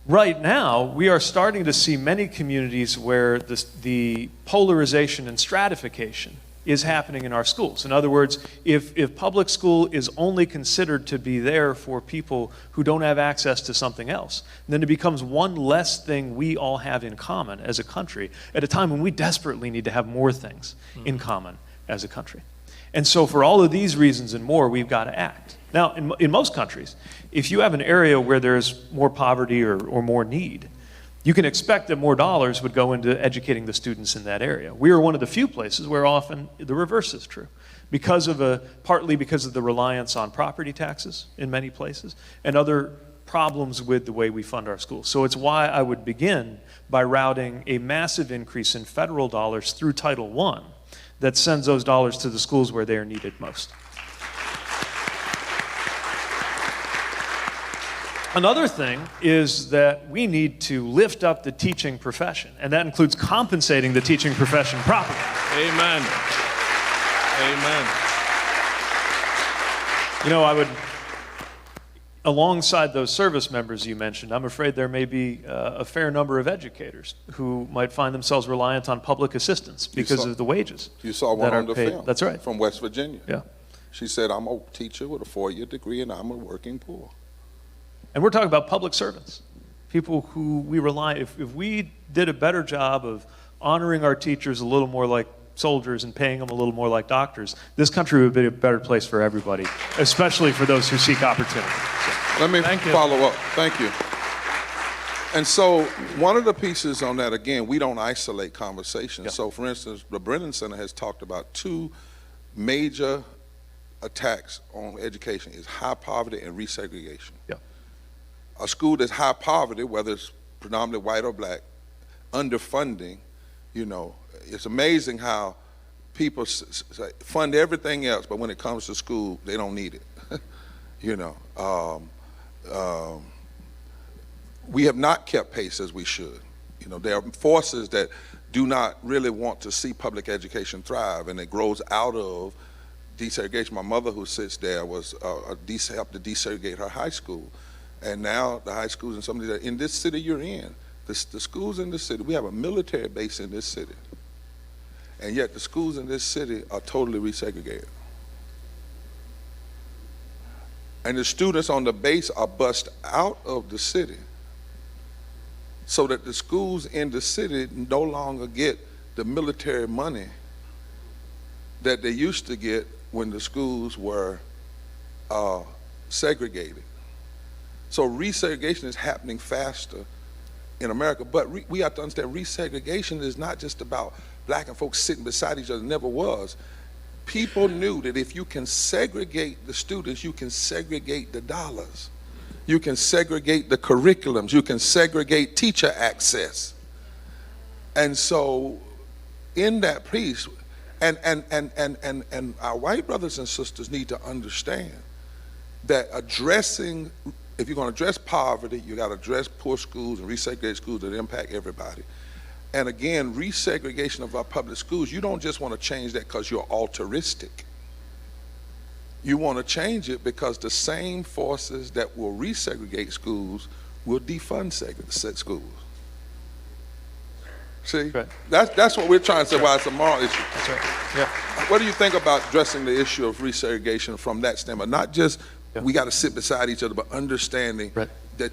right now we are starting to see many communities where the polarization and stratification is happening in our schools. In other words, if public school is only considered to be there for people who don't have access to something else, then it becomes one less thing we all have in common as a country at a time when we desperately need to have more things in common as a country. And so for all of these reasons and more, we've got to act. Now, in most countries, if you have an area where there's more poverty or more need, you can expect that more dollars would go into educating the students in that area. We are one of the few places where often the reverse is true, partly because of the reliance on property taxes in many places, and other problems with the way we fund our schools. So it's why I would begin by routing a massive increase in federal dollars through Title I that sends those dollars to the schools where they are needed most. Another thing is that we need to lift up the teaching profession, and that includes compensating the teaching profession properly. Amen. Amen. You know, I would, alongside those service members you mentioned, I'm afraid there may be a fair number of educators who might find themselves reliant on public assistance because of the wages. You saw one on the film. That's right. From West Virginia. Yeah. She said, I'm a teacher with a 4-year degree and I'm a working poor. And we're talking about public servants, people who we rely, if we did a better job of honoring our teachers a little more like soldiers and paying them a little more like doctors, this country would be a better place for everybody, especially for those who seek opportunity. So, let me follow up. Thank you. And so one of the pieces on that, again, we don't isolate conversations. Yeah. So for instance, the Brennan Center has talked about 2 major attacks on education is high poverty and resegregation. Yeah. A school that's high poverty, whether it's predominantly white or black, underfunding, you know, it's amazing how people fund everything else, but when it comes to school, they don't need it. You know, we have not kept pace as we should. You know, there are forces that do not really want to see public education thrive, and it grows out of desegregation. My mother, who sits there, was helped to desegregate her high school. And now the high schools and some of these, in this city you're in, the schools in this city, we have a military base in this city. And yet the schools in this city are totally resegregated. And the students on the base are bused out of the city so that the schools in the city no longer get the military money that they used to get when the schools were segregated. So resegregation is happening faster in America, but we have to understand resegregation is not just about black and folks sitting beside each other. It never was. People knew that if you can segregate the students, you can segregate the dollars. You can segregate the curriculums. You can segregate teacher access. And so in that piece, and our white brothers and sisters need to understand that addressing, if you're going to address poverty, you got to address poor schools and resegregate schools that impact everybody. And again, resegregation of our public schools, you don't just want to change that because you're altruistic. You want to change it because the same forces that will resegregate schools will defund schools. See, right. That's what we're trying to say, why it's a moral issue. That's right. Yeah. What do you think about addressing the issue of resegregation from that standpoint? Not just we got to sit beside each other, but understanding that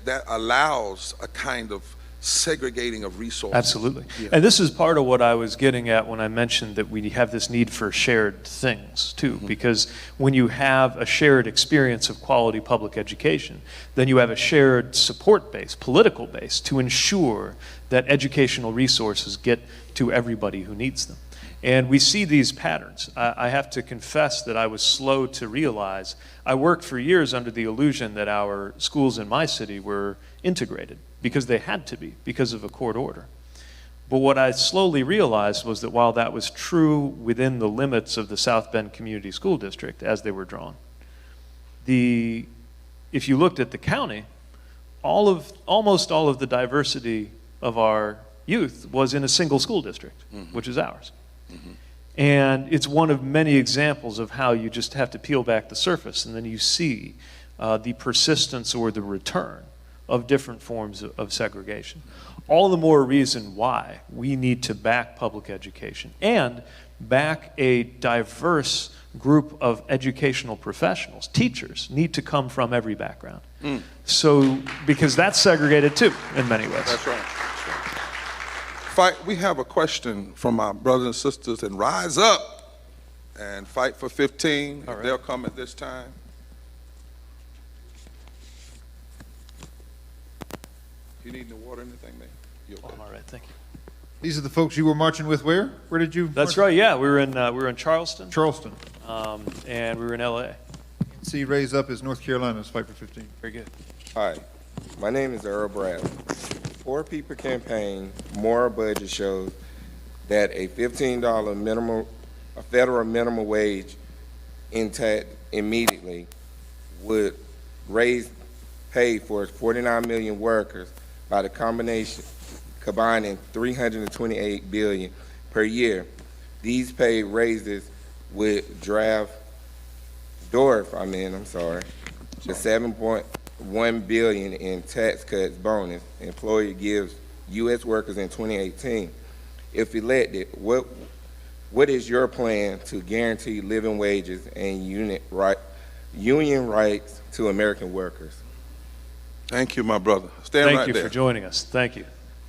that allows a kind of segregating of resources. Absolutely. Yeah. And this is part of what I was getting at when I mentioned that we have this need for shared things too, because when you have a shared experience of quality public education, then you have a shared support base, political base, to ensure that educational resources get to everybody who needs them. And we see these patterns. I have to confess that I was slow to realize. I worked for years under the illusion that our schools in my city were integrated because they had to be, because of a court order. But what I slowly realized was that while that was true within the limits of the South Bend Community School District as they were drawn, if you looked at the county, almost all of the diversity of our youth was in a single school district, which is ours. And it's one of many examples of how you just have to peel back the surface and then you see the persistence or the return of different forms of segregation. All the more reason why we need to back public education and back a diverse group of educational professionals. Teachers need to come from every background. So, because that's segregated too in many ways. That's right. We have a question from our brothers and sisters, and rise up and fight for 15. If they'll come at this time. You need any water or anything, man? You okay? All right, thank you. These are the folks you were marching with where? Where did you? That's right, yeah. We were in Charleston. Charleston. And we were in L.A. See, Raise Up is North Carolina's Fight for 15. Very good. Hi, my name is Earl Bradley. Poor People Campaign moral budget shows that a $15 minimum, a federal minimum wage intact immediately would raise pay for 49 million workers by the combining $328 billion per year. These pay raises would dwarf the $7.1 billion in tax cuts bonus employer gives U.S. workers in 2018. If elected, what is your plan to guarantee living wages and union rights to American workers? Thank you, my brother. Stand right there. Thank you for joining us. Thank you.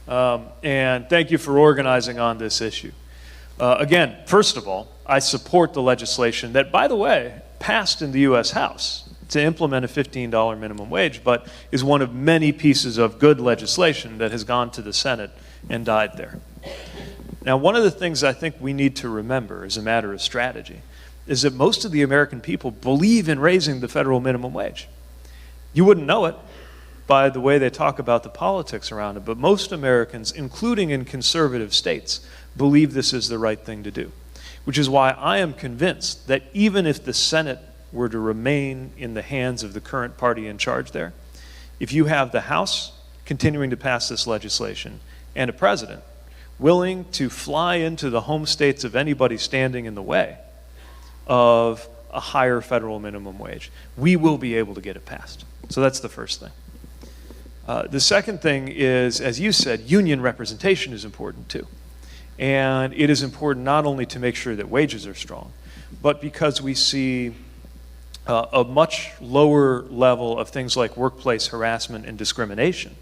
And thank you for organizing on this issue. Again, first of all, I support the legislation that, by the way, passed in the U.S. House to implement a $15 minimum wage, but is one of many pieces of good legislation that has gone to the Senate and died there. Now, one of the things I think we need to remember as a matter of strategy is that most of the American people believe in raising the federal minimum wage. You wouldn't know it by the way they talk about the politics around it, but most Americans, including in conservative states, believe this is the right thing to do, which is why I am convinced that even if the Senate were to remain in the hands of the current party in charge there, if you have the House continuing to pass this legislation and a president willing to fly into the home states of anybody standing in the way of a higher federal minimum wage, we will be able to get it passed. So that's the first thing. The second thing is, as you said, union representation is important too. And it is important not only to make sure that wages are strong, but because we see a much lower level of things like workplace harassment and discrimination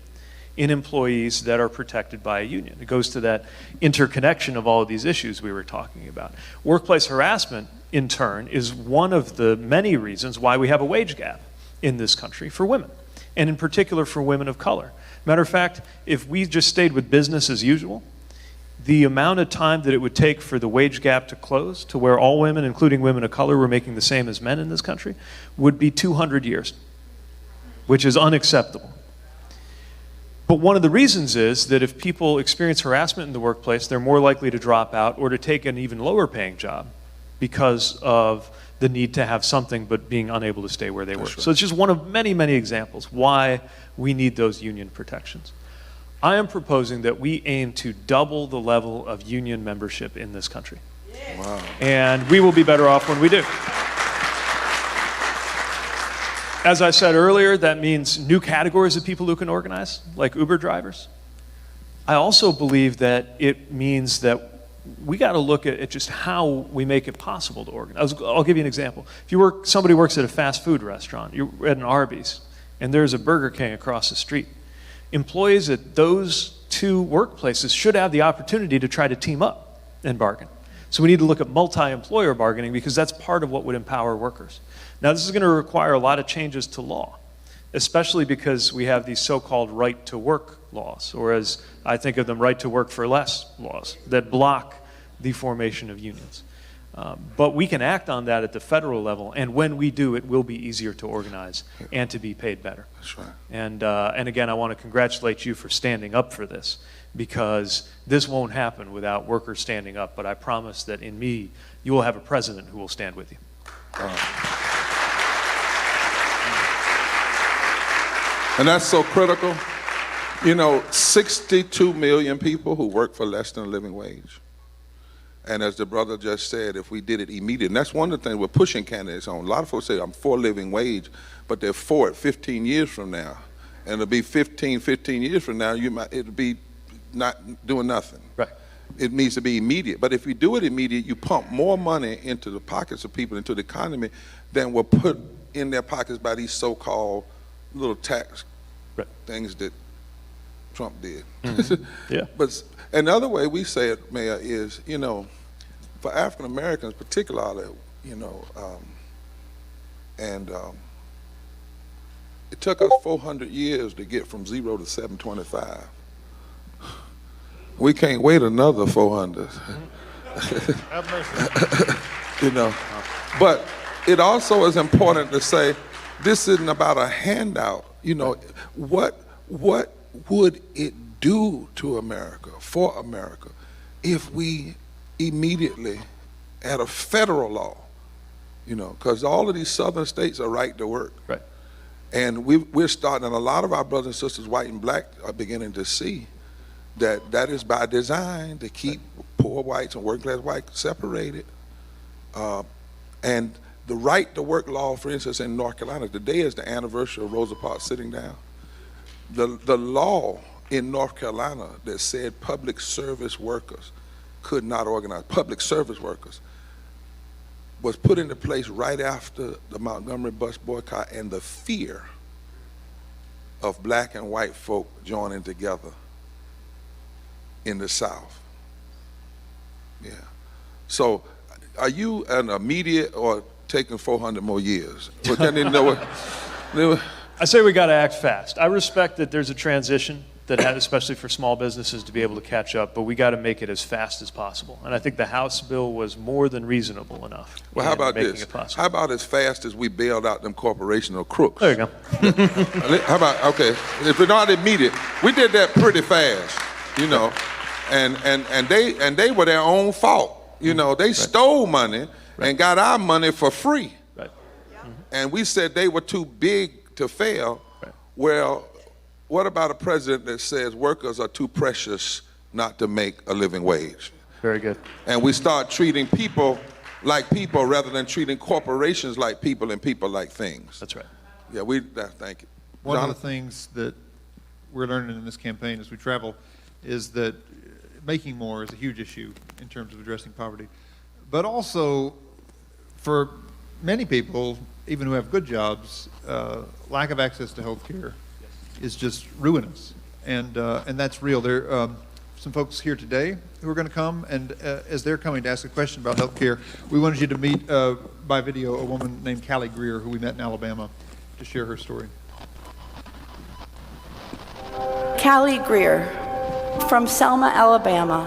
in employees that are protected by a union. It goes to that interconnection of all of these issues we were talking about. Workplace harassment, in turn, is one of the many reasons why we have a wage gap in this country for women, and in particular for women of color. Matter of fact, if we just stayed with business as usual, the amount of time that it would take for the wage gap to close to where all women, including women of color, were making the same as men in this country would be 200 years, which is unacceptable. But one of the reasons is that if people experience harassment in the workplace, they're more likely to drop out or to take an even lower paying job because of the need to have something but being unable to stay where they work. Right. So it's just one of many, many examples why we need those union protections. I am proposing that we aim to double the level of union membership in this country. Wow. And we will be better off when we do. As I said earlier, that means new categories of people who can organize, like Uber drivers. I also believe that it means that we got to look at just how we make it possible to organize. I'll give you an example. If somebody works at a fast food restaurant, you're at an Arby's, and there's a Burger King across the street. Employees at those two workplaces should have the opportunity to try to team up and bargain. So we need to look at multi-employer bargaining because that's part of what would empower workers. Now, this is going to require a lot of changes to law, especially because we have these so-called right-to-work laws, or as I think of them, right-to-work-for-less laws that block the formation of unions. But we can act on that at the federal level, and when we do, it will be easier to organize and to be paid better. That's right. And again, I want to congratulate you for standing up for this, because this won't happen without workers standing up, but I promise that in me, you will have a president who will stand with you. And that's so critical. You know, 62 million people who work for less than a living wage. And as the brother just said, if we did it immediately, and that's one of the things we're pushing candidates on. A lot of folks say, I'm for living wage, but they're for it 15 years from now. And it'll be 15 years from now, it'll be not doing nothing. Right. It needs to be immediate. But if we do it immediate, you pump more money into the pockets of people, into the economy, than were put in their pockets by these so-called little tax things that Trump did. Mm-hmm. Yeah. But another way we say it, Mayor, is, you know, for African Americans particularly, you know, It took us 400 years to get from 0 to 725. We can't wait another 400. You know, but it also is important to say this isn't about a handout. You know, what would it do to America, for America, if we immediately had a federal law? You know, because all of these southern states are right to work. Right. And we're starting, and a lot of our brothers and sisters, white and black, are beginning to see that that is by design to keep poor whites and working class whites separated. And the right to work law, for instance, in North Carolina, today is the anniversary of Rosa Parks sitting down. The law in North Carolina that said public service workers could not organize, public service workers, was put into place right after the Montgomery bus boycott and the fear of black and white folk joining together in the South. Yeah. So are you an immediate or taking 400 more years? But then you know what? I say we got to act fast. I respect that there's a transition that has, especially for small businesses to be able to catch up, but we got to make it as fast as possible. And I think the House bill was more than reasonable enough. Well, how about this? How about as fast as we bailed out them corporational crooks? There you go. How about, okay, if we're not immediate, we did that pretty fast, you know, and they were their own fault. You know, they stole money and got our money for free. Right. And we said they were too big to fail. Right. Well, what about a president that says workers are too precious not to make a living wage? Very good. And we start treating people like people rather than treating corporations like people and people like things. That's right. Yeah, thank you. One of the things that we're learning in this campaign as we travel is that making more is a huge issue in terms of addressing poverty. But also, for many people, even who have good jobs, lack of access to health care is just ruinous. And that's real. There are some folks here today who are going to come, and as they're coming to ask a question about health care, we wanted you to meet by video a woman named Callie Greer, who we met in Alabama, to share her story. Callie Greer from Selma, Alabama,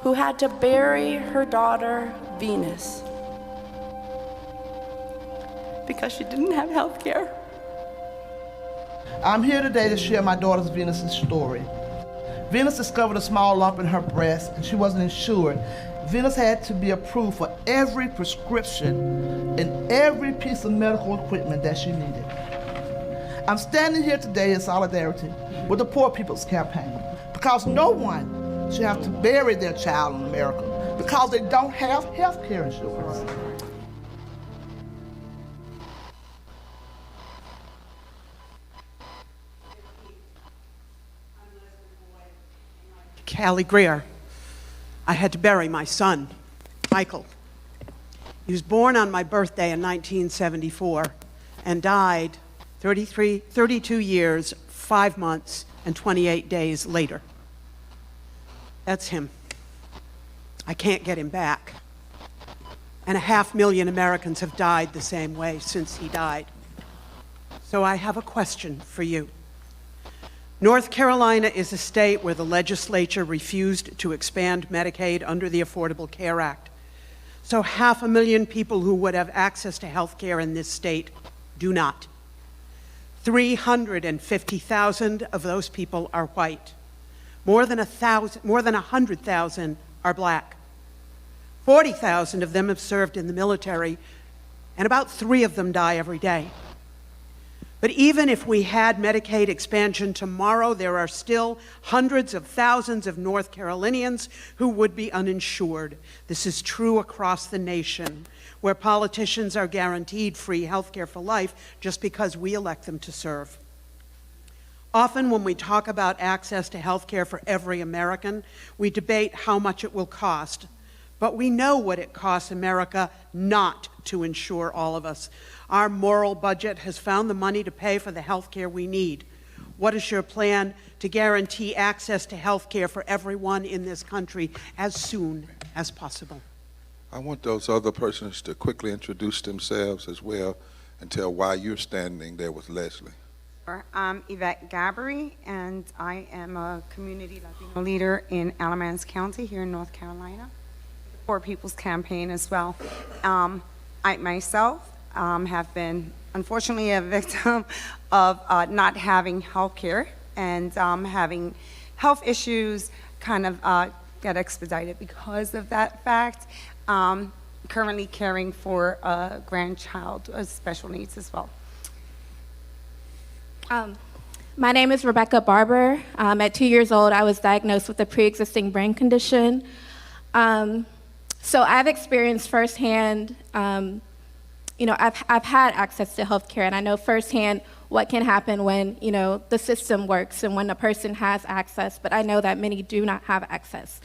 who had to bury her daughter, Venus, because she didn't have health care. I'm here today to share my daughter's Venus's story. Venus discovered a small lump in her breast and she wasn't insured. Venus had to be approved for every prescription and every piece of medical equipment that she needed. I'm standing here today in solidarity with the Poor People's Campaign because no one should have to bury their child in America because they don't have health care insurance. Callie Greer. I had to bury my son, Michael. He was born on my birthday in 1974 and died 32 years, 5 months, and 28 days later. That's him. I can't get him back. And 500,000 Americans have died the same way since he died. So I have a question for you. North Carolina is a state where the legislature refused to expand Medicaid under the Affordable Care Act. So 500,000 people who would have access to health care in this state do not. 350,000 of those people are white. More than 100,000 are black. 40,000 of them have served in the military, and about 3 of them die every day. But even if we had Medicaid expansion tomorrow, there are still hundreds of thousands of North Carolinians who would be uninsured. This is true across the nation, where politicians are guaranteed free health care for life just because we elect them to serve. Often when we talk about access to health care for every American, we debate how much it will cost. But we know what it costs America not to insure all of us. Our moral budget has found the money to pay for the health care we need. What is your plan to guarantee access to health care for everyone in this country as soon as possible? I want those other persons to quickly introduce themselves as well. and tell why you're standing there with Leslie. I'm Yvette Gabbery, and I am a community Latino leader in Alamance County here in North Carolina, the Poor People's Campaign as well. I myself have been, unfortunately, a victim of not having health care and having health issues kind of get expedited because of that fact. Currently caring for a grandchild with special needs as well. My name is Rebecca Barber. At 2 years old, I was diagnosed with a pre-existing brain condition. So I've experienced firsthand, I've had access to healthcare, and I know firsthand what can happen when, the system works and when a person has access, but I know that many do not have access.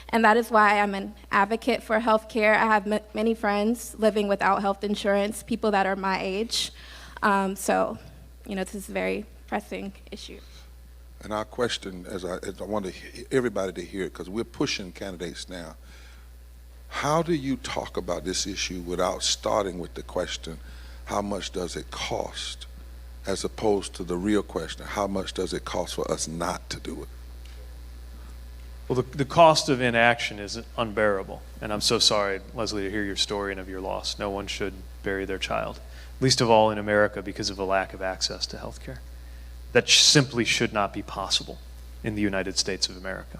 And that is why I'm an advocate for healthcare. I have many friends living without health insurance, people that are my age. This is a very pressing issue. And our question, as I want everybody to hear it, because we're pushing candidates now. How do you talk about this issue without starting with the question, how much does it cost, as opposed to the real question, how much does it cost for us not to do it? Well, the cost of inaction is unbearable, and I'm so sorry, Leslie, to hear your story and of your loss. No one should bury their child, least of all in America because of a lack of access to health care. That simply should not be possible in the United States of America.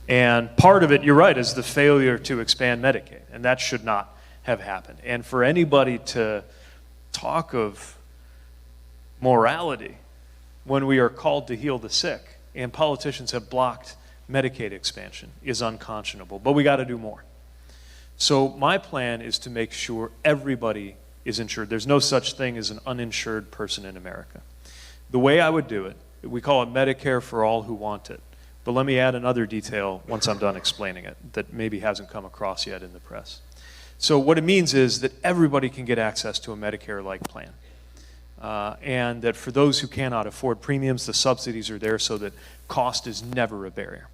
And part of it, you're right, is the failure to expand Medicaid, and that should not have happened. And for anybody to talk of morality when we are called to heal the sick, and politicians have blocked Medicaid expansion, is unconscionable, but we got to do more. So my plan is to make sure everybody is insured. There's no such thing as an uninsured person in America. The way I would do it, we call it Medicare for all who want it. But let me add another detail once I'm done explaining it that maybe hasn't come across yet in the press. So what it means is that everybody can get access to a Medicare-like plan. And that for those who cannot afford premiums, the subsidies are there so that cost is never a barrier.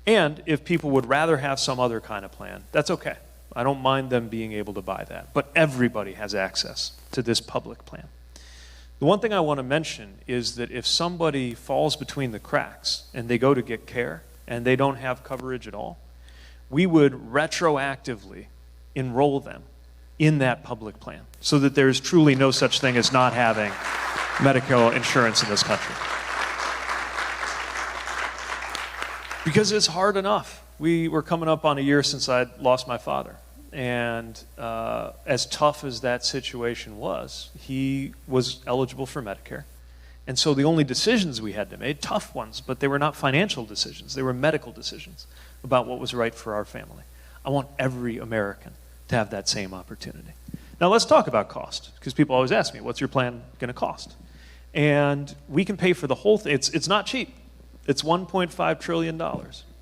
And if people would rather have some other kind of plan, that's okay. I don't mind them being able to buy that. But everybody has access to this public plan. The one thing I want to mention is that if somebody falls between the cracks and they go to get care and they don't have coverage at all, we would retroactively enroll them in that public plan so that there's truly no such thing as not having medical insurance in this country. Because it's hard enough. We're coming up on a year since I lost my father. And as tough as that situation was, he was eligible for Medicare. And so the only decisions we had to make, tough ones, but they were not financial decisions. They were medical decisions about what was right for our family. I want every American to have that same opportunity. Now let's talk about cost, because people always ask me, what's your plan going to cost? And we can pay for the whole thing. It's not cheap. It's $1.5 trillion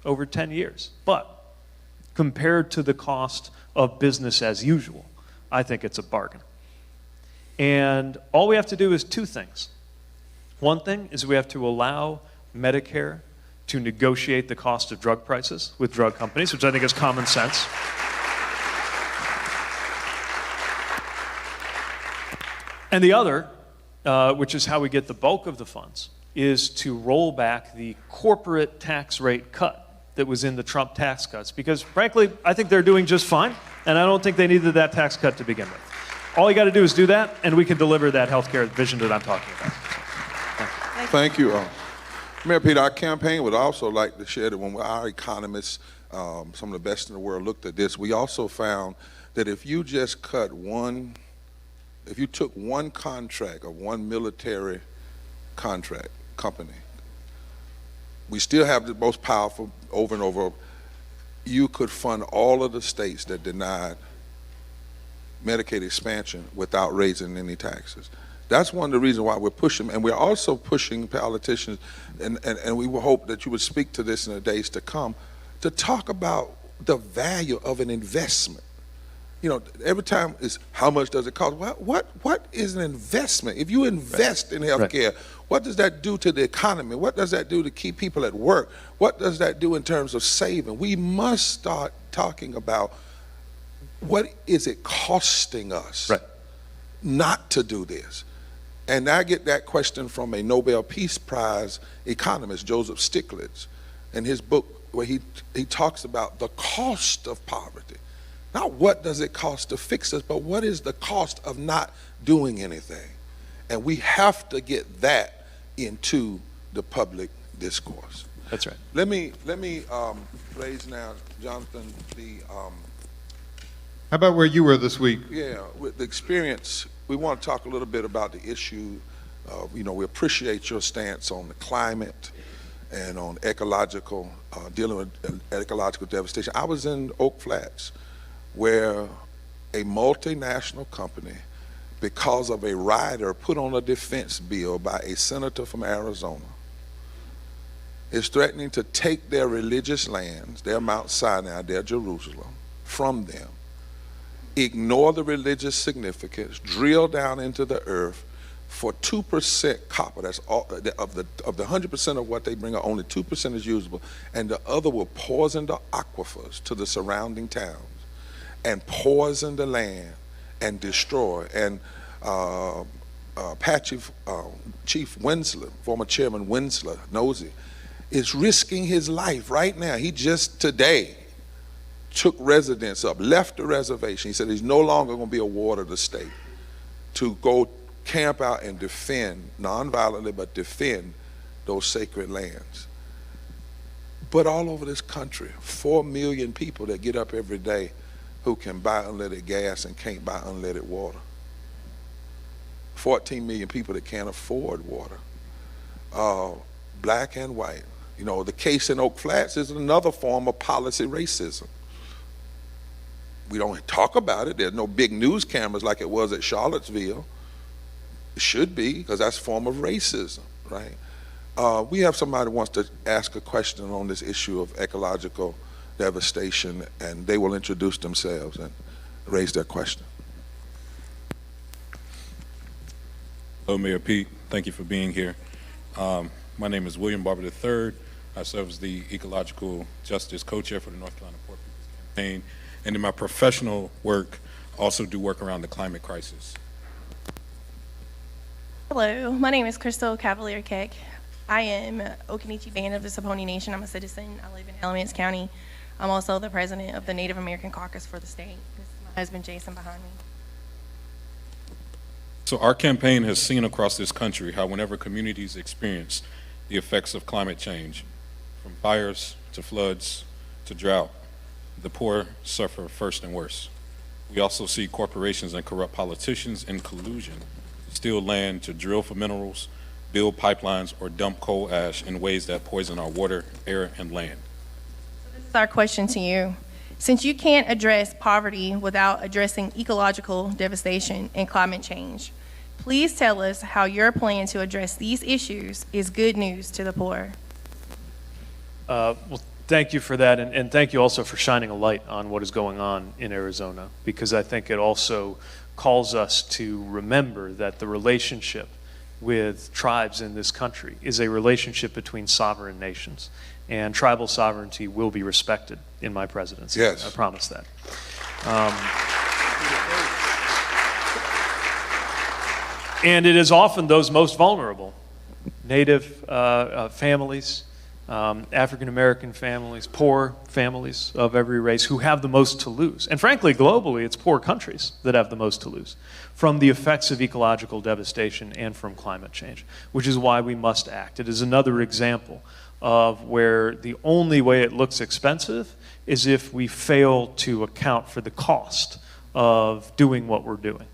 over 10 years. But compared to the cost of business as usual, I think it's a bargain. And all we have to do is two things. One thing is we have to allow Medicare to negotiate the cost of drug prices with drug companies, which I think is common sense. And the other, which is how we get the bulk of the funds, is to roll back the corporate tax rate cut that was in the Trump tax cuts. Because frankly, I think they're doing just fine, and I don't think they needed that tax cut to begin with. All you got to do is do that, and we can deliver that healthcare vision that I'm talking about. Thank you. Mayor Peter, our campaign would also like to share that when our economists, some of the best in the world, looked at this, we also found that if you just cut one, if you took one contract of one military contract company, we still have the most powerful over and over. You could fund all of the states that denied Medicaid expansion without raising any taxes. That's one of the reasons why we're pushing, and we're also pushing politicians, and we will hope that you would speak to this in the days to come, to talk about the value of an investment. You know, every time is how much does it cost? What is an investment? If you invest in healthcare, what does that do to the economy? What does that do to keep people at work? What does that do in terms of saving? We must start talking about what is it costing us not to do this? And I get that question from a Nobel Peace Prize economist, Joseph Stiglitz, in his book where he talks about the cost of poverty. Not what does it cost to fix us, but what is the cost of not doing anything? And we have to get that into the public discourse. That's right. Let me raise now, Jonathan, How about where you were this week? Yeah, with the experience, we want to talk a little bit about the issue of, we appreciate your stance on the climate and on ecological, dealing with ecological devastation. I was in Oak Flats where a multinational company, because of a rider put on a defense bill by a senator from Arizona, is threatening to take their religious lands, their Mount Sinai, their Jerusalem, from them, ignore the religious significance, drill down into the earth for 2% copper. That's all of the 100% of what they bring out, only 2% is usable, and the other will poison the aquifers to the surrounding towns and poison the land and destroy. And Apache Chief Winsler, former Chairman Winsler, Nosey, is risking his life right now. He just today took residents up, left the reservation. He said he's no longer going to be a ward of the state, to go camp out and defend, non-violently, but defend those sacred lands. But all over this country, 4 million people that get up every day who can buy unleaded gas and can't buy unleaded water. 14 million people that can't afford water, black and white. The case in Oak Flats is another form of policy racism. We don't talk about it. There's no big news cameras like it was at Charlottesville. It should be, because that's a form of racism, right? We have somebody who wants to ask a question on this issue of ecological devastation, and they will introduce themselves and raise their question. Hello, Mayor Pete. Thank you for being here. My name is William Barber III. I serve as the Ecological Justice Co-Chair for the North Carolina Poor People's Campaign, and in my professional work, also do work around the climate crisis. Hello, my name is Crystal Cavalier Keck. I am Okinichi Band of the Saponi Nation. I'm a citizen. I live in Alamance County. I'm also the president of the Native American Caucus for the state. This is my husband, Jason, behind me. So our campaign has seen across this country how whenever communities experience the effects of climate change, from fires to floods to drought, the poor suffer first and worst. We also see corporations and corrupt politicians in collusion to steal land, to drill for minerals, build pipelines, or dump coal ash in ways that poison our water, air, and land. So this is our question to you. Since you can't address poverty without addressing ecological devastation and climate change, please tell us how your plan to address these issues is good news to the poor. Well, thank you for that, and thank you also for shining a light on what is going on in Arizona, because I think it also calls us to remember that the relationship with tribes in this country is a relationship between sovereign nations, and tribal sovereignty will be respected in my presidency. Yes. I promise that. And it is often those most vulnerable, Native families, African-American families, poor families of every race who have the most to lose. And frankly, globally, it's poor countries that have the most to lose from the effects of ecological devastation and from climate change, which is why we must act. It is another example of where the only way it looks expensive is if we fail to account for the cost of doing what we're doing,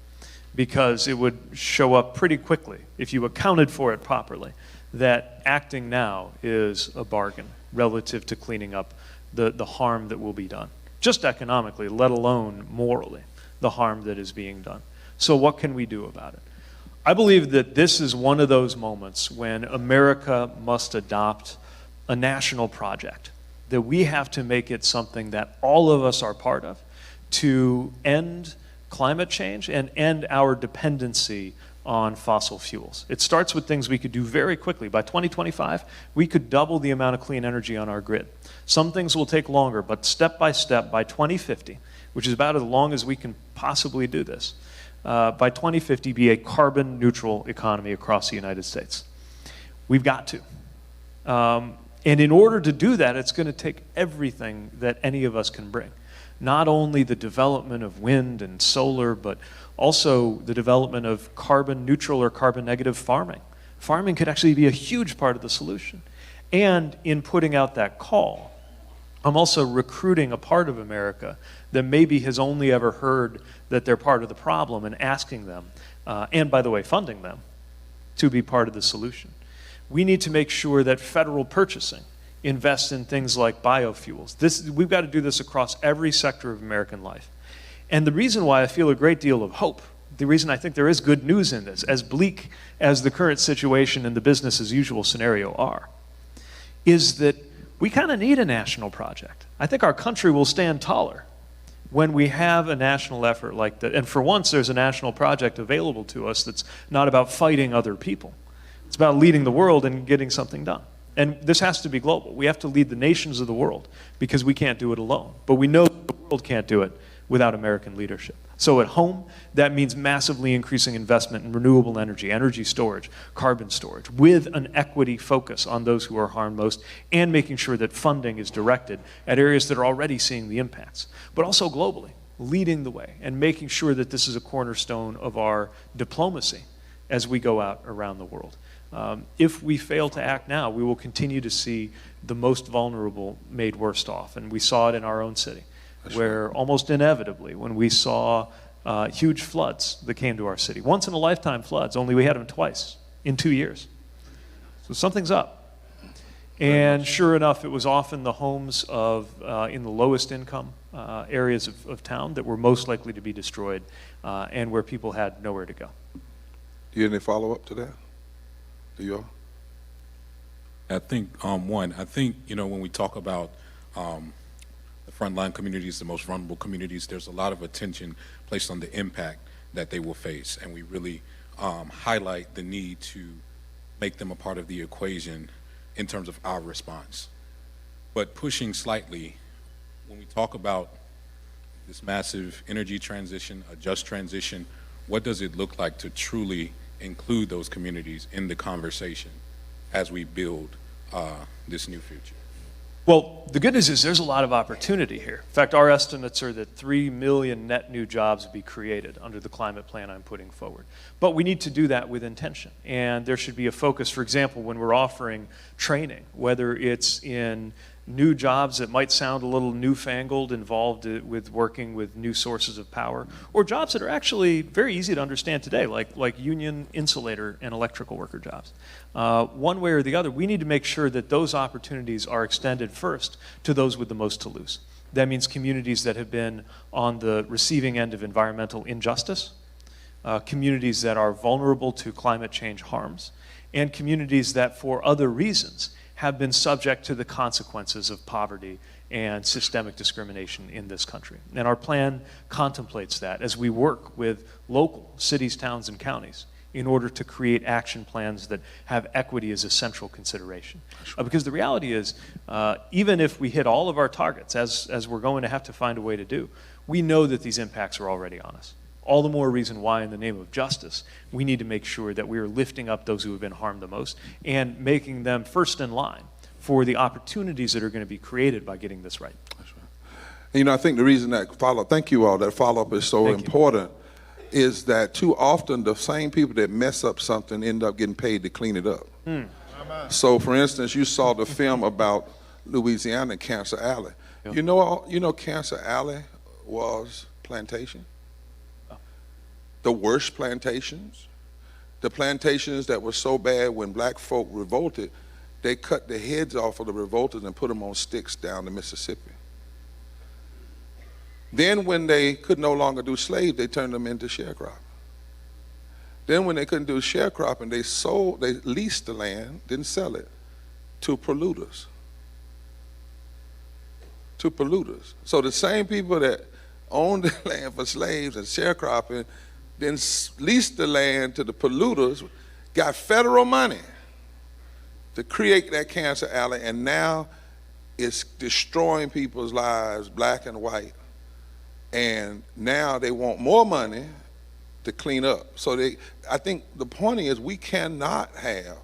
because it would show up pretty quickly if you accounted for it properly that acting now is a bargain relative to cleaning up the harm that will be done, just economically, let alone morally, the harm that is being done. So what can we do about it? I believe that this is one of those moments when America must adopt a national project, that we have to make it something that all of us are part of to end climate change and end our dependency on fossil fuels. It starts with things we could do very quickly. By 2025, we could double the amount of clean energy on our grid. Some things will take longer, but step by step, by 2050, which is about as long as we can possibly do this, by 2050 be a carbon neutral economy across the United States. We've got to. And in order to do that, it's going to take everything that any of us can bring. Not only the development of wind and solar, but also the development of carbon neutral or carbon negative farming. Farming could actually be a huge part of the solution. And in putting out that call, I'm also recruiting a part of America that maybe has only ever heard that they're part of the problem and asking them, and by the way, funding them, to be part of the solution. We need to make sure that federal purchasing invests in things like biofuels. We've got to do this across every sector of American life. And the reason why I feel a great deal of hope, the reason I think there is good news in this, as bleak as the current situation and the business as usual scenario are, is that we kind of need a national project. I think our country will stand taller when we have a national effort like that. And for once, there's a national project available to us that's not about fighting other people. It's about leading the world and getting something done. And this has to be global. We have to lead the nations of the world because we can't do it alone. But we know the world can't do it without American leadership. So at home, that means massively increasing investment in renewable energy, energy storage, carbon storage, with an equity focus on those who are harmed most, and making sure that funding is directed at areas that are already seeing the impacts. But also globally, leading the way and making sure that this is a cornerstone of our diplomacy as we go out around the world. If we fail to act now, we will continue to see the most vulnerable made worst off. And we saw it in our own city, where almost inevitably, when we saw huge floods that came to our city, once in a lifetime floods, only we had them twice in 2 years. So something's up. And sure enough, it was often the homes of, in the lowest income areas of town that were most likely to be destroyed and where people had nowhere to go. Do you have any follow-up to that? Do you all? I think, I think, when we talk about the frontline communities, the most vulnerable communities, there's a lot of attention placed on the impact that they will face. And we really highlight the need to make them a part of the equation in terms of our response. But pushing slightly, when we talk about this massive energy transition, a just transition, what does it look like to truly include those communities in the conversation as we build this new future? Well, the good news is there's a lot of opportunity here. In fact, our estimates are that 3 million net new jobs will be created under the climate plan I'm putting forward. But we need to do that with intention. And there should be a focus, for example, when we're offering training, whether it's in new jobs that might sound a little newfangled, involved with working with new sources of power, or jobs that are actually very easy to understand today, like union insulator and electrical worker jobs. One way or the other, we need to make sure that those opportunities are extended first to those with the most to lose. That means communities that have been on the receiving end of environmental injustice, communities that are vulnerable to climate change harms, and communities that for other reasons have been subject to the consequences of poverty and systemic discrimination in this country. And our plan contemplates that as we work with local cities, towns, and counties in order to create action plans that have equity as a central consideration. Because the reality is, even if we hit all of our targets, as we're going to have to find a way to do, we know that these impacts are already on us. All the more reason why, in the name of justice, we need to make sure that we are lifting up those who have been harmed the most and making them first in line for the opportunities that are going to be created by getting this right. That's right. And, I think the reason that follow-up, thank you all, that follow-up is so important, is that too often the same people that mess up something end up getting paid to clean it up. So, for instance, you saw the film about Louisiana and Cancer Alley. You know Cancer Alley was plantation? The worst plantations, the plantations that were so bad when black folk revolted, they cut the heads off of the revolters and put them on sticks down the Mississippi. Then when they could no longer do slaves, they turned them into sharecropping. Then when they couldn't do sharecropping, they leased the land, didn't sell it, to polluters. To polluters. So the same people that owned the land for slaves and sharecropping then leased the land to the polluters, got federal money to create that Cancer Alley, and now it's destroying people's lives, black and white. And now they want more money to clean up. So I think the point is we cannot have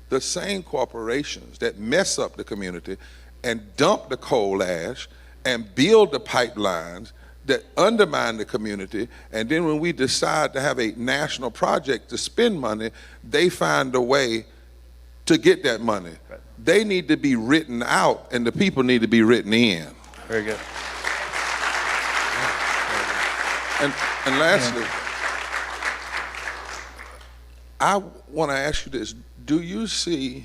the same corporations that mess up the community and dump the coal ash and build the pipelines that undermine the community, and then when we decide to have a national project to spend money, they find a way to get that money. Right. They need to be written out, and the people need to be written in. Very good. And lastly, I want to ask you this. Do you see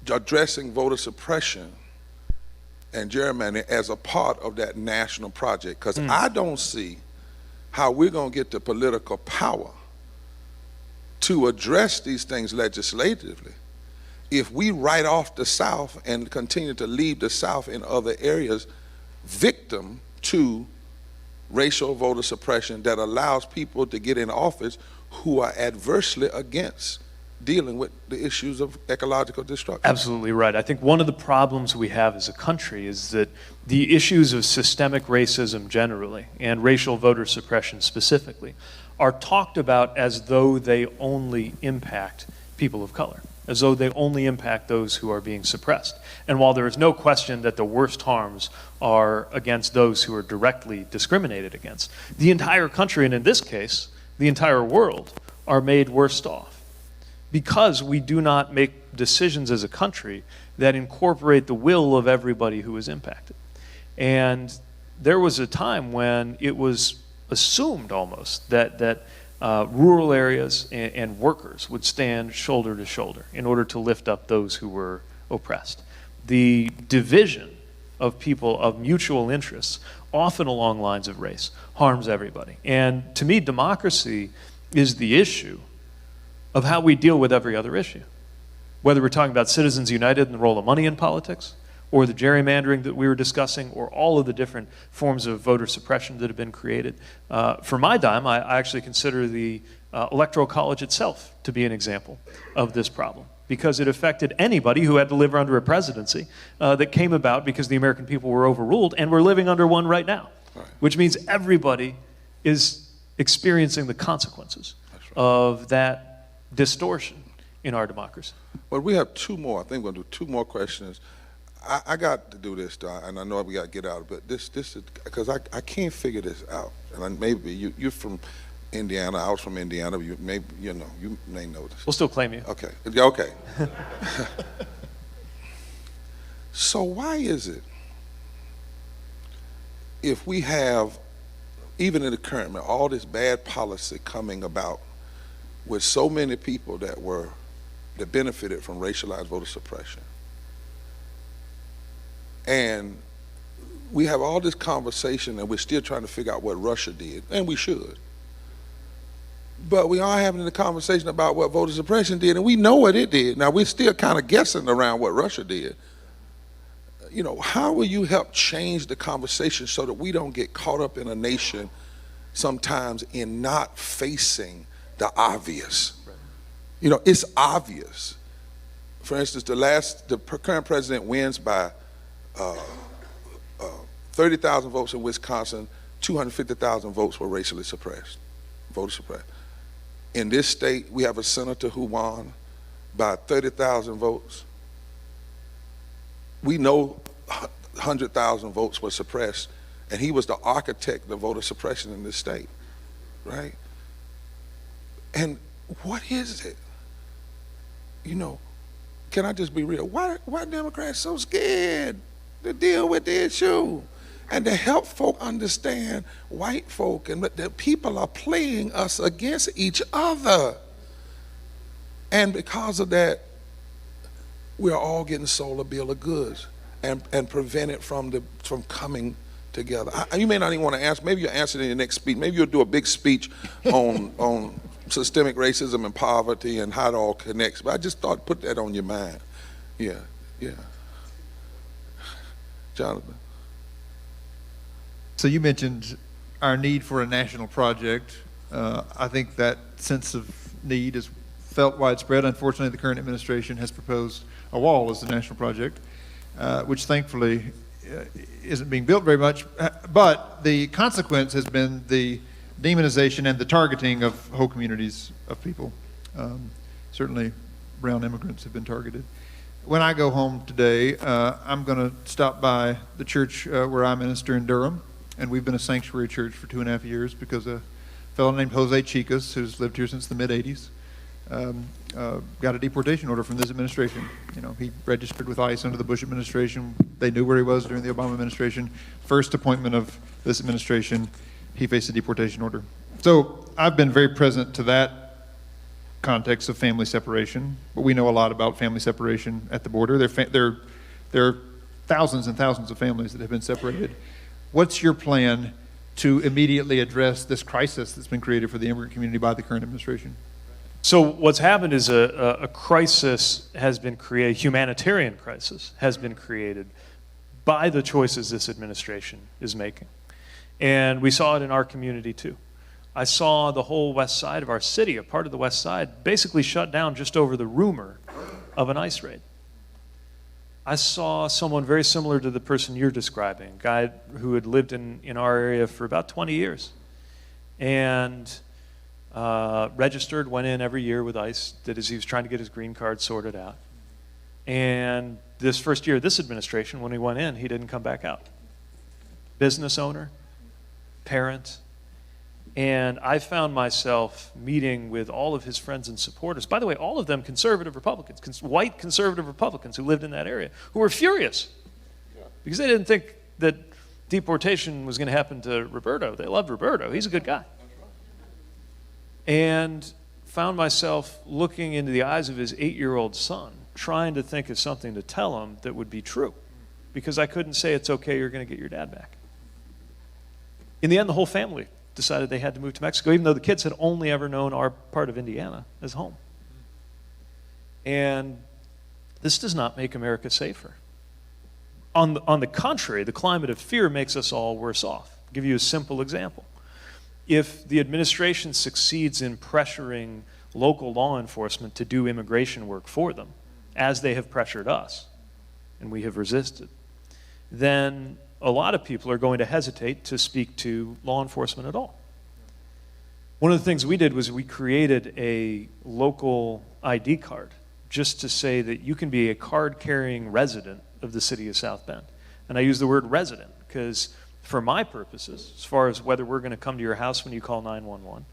addressing voter suppression and gerrymandering as a part of that national project? Because I don't see how we're going to get the political power to address these things legislatively if we write off the South and continue to leave the South in other areas victim to racial voter suppression that allows people to get in office who are adversely against dealing with the issues of ecological destruction. Absolutely right. I think one of the problems we have as a country is that the issues of systemic racism generally and racial voter suppression specifically are talked about as though they only impact people of color, as though they only impact those who are being suppressed. And while there is no question that the worst harms are against those who are directly discriminated against, the entire country, and in this case, the entire world, are made worse off because we do not make decisions as a country that incorporate the will of everybody who is impacted. And there was a time when it was assumed almost that rural areas and workers would stand shoulder to shoulder in order to lift up those who were oppressed. The division of people of mutual interests, often along lines of race, harms everybody. And to me, democracy is the issue of how we deal with every other issue. Whether we're talking about Citizens United and the role of money in politics, or the gerrymandering that we were discussing, or all of the different forms of voter suppression that have been created. For my dime, I actually consider the Electoral College itself to be an example of this problem, because it affected anybody who had to live under a presidency that came about because the American people were overruled, and we're living under one right now, which means everybody is experiencing the consequences of that distortion in our democracy. Well, we have two more. I think we're going to do two more questions. I got to do this, and I know we got to get out, but this is, because I can't figure this out. And maybe you're from Indiana, I was from Indiana, you may know this. We'll still claim you. Okay, okay. So why is it, if we have, even in the current, all this bad policy coming about with so many people that benefited from racialized voter suppression, and we have all this conversation and we're still trying to figure out what Russia did, and we should. But we are having the conversation about what voter suppression did, and we know what it did. Now, we're still kind of guessing around what Russia did. You know, how will you help change the conversation so that we don't get caught up in a nation sometimes in not facing the obvious? Right. You know, it's obvious. For instance, the current president wins by 30,000 votes in Wisconsin, 250,000 votes were racially suppressed, voter suppressed. In this state, we have a senator who won by 30,000 votes. We know 100,000 votes were suppressed, and he was the architect of voter suppression in this state, right? And what is it? You know, can I just be real? Why Democrats so scared to deal with the issue and to help folk understand white folk and that people are playing us against each other? And because of that, we're all getting sold a bill of goods and prevent it from coming together. You may not even want to answer. Maybe you'll answer it in your next speech. Maybe you'll do a big speech on systemic racism and poverty and how it all connects. But I just thought, put that on your mind. Yeah. Jonathan. So you mentioned our need for a national project. I think that sense of need is felt widespread. Unfortunately, the current administration has proposed a wall as the national project, which thankfully isn't being built very much, but the consequence has been the demonization and the targeting of whole communities of people. Certainly, brown immigrants have been targeted. When I go home today, I'm going to stop by the church where I minister in Durham, and we've been a sanctuary church for 2.5 years because a fellow named Jose Chicas, who's lived here since the mid-'80s, got a deportation order from this administration. You know, he registered with ICE under the Bush administration. They knew where he was during the Obama administration. First appointment of this administration, he faced a deportation order. So I've been very present to that context of family separation, but we know a lot about family separation at the border. There are thousands and thousands of families that have been separated. What's your plan to immediately address this crisis that's been created for the immigrant community by the current administration? So what's happened is a crisis has been created, a humanitarian crisis has been created by the choices this administration is making. And we saw it in our community too. I saw the whole west side of our city, a part of the west side, basically shut down just over the rumor of an ICE raid. I saw someone very similar to the person you're describing, a guy who had lived in our area for about 20 years and registered, went in every year with ICE, did as he was trying to get his green card sorted out. And this first year of this administration, when he went in, he didn't come back out. Business owner, parent, and I found myself meeting with all of his friends and supporters. By the way, all of them conservative Republicans, white conservative Republicans who lived in that area, who were furious because they didn't think that deportation was going to happen to Roberto. They loved Roberto. He's a good guy. And found myself looking into the eyes of his 8-year-old son, trying to think of something to tell him that would be true, because I couldn't say it's okay, you're going to get your dad back. In the end, the whole family decided they had to move to Mexico, even though the kids had only ever known our part of Indiana as home. And this does not make America safer. On the contrary, the climate of fear makes us all worse off. I'll give you a simple example. If the administration succeeds in pressuring local law enforcement to do immigration work for them, as they have pressured us, and we have resisted, then a lot of people are going to hesitate to speak to law enforcement at all. One of the things we did was we created a local ID card just to say that you can be a card-carrying resident of the city of South Bend. And I use the word resident because for my purposes, as far as whether we're going to come to your house when you call 911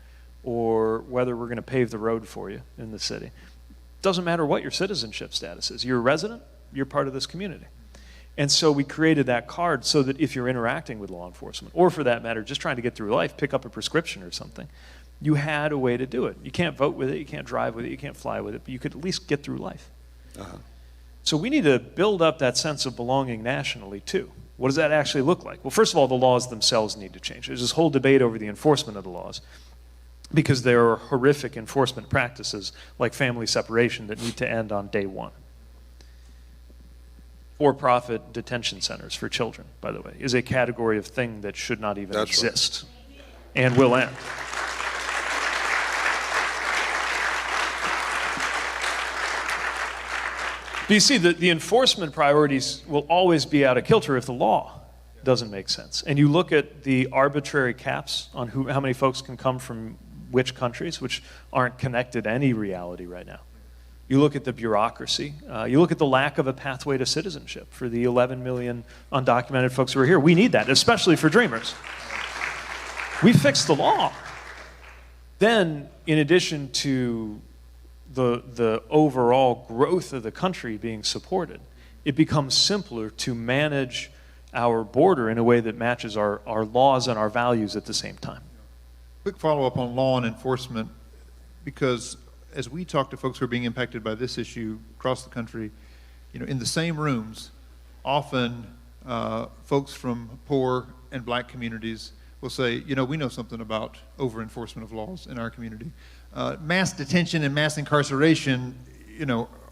or whether we're going to pave the road for you in the city, it doesn't matter what your citizenship status is. You're a resident, you're part of this community. And so we created that card so that if you're interacting with law enforcement, or for that matter, just trying to get through life, pick up a prescription or something, you had a way to do it. You can't vote with it, you can't drive with it, you can't fly with it, but you could at least get through life. So we need to build up that sense of belonging nationally too. What does that actually look like? Well, first of all, the laws themselves need to change. There's this whole debate over the enforcement of the laws because there are horrific enforcement practices like family separation that need to end on day one. For-profit detention centers for children, by the way, is a category of thing that should not even exist and will end. But you see, the enforcement priorities will always be out of kilter if the law doesn't make sense. And you look at the arbitrary caps on how many folks can come from which countries, which aren't connected to any reality right now. You look at the bureaucracy. You look at the lack of a pathway to citizenship for the 11 million undocumented folks who are here. We need that, especially for dreamers. We fixed the law. Then, in addition to the overall growth of the country being supported, it becomes simpler to manage our border in a way that matches our laws and our values at the same time. Quick follow-up on law and enforcement, because as we talk to folks who are being impacted by this issue across the country, in the same rooms, often folks from poor and black communities will say, we know something about over-enforcement of laws in our community. Mass detention and mass incarceration,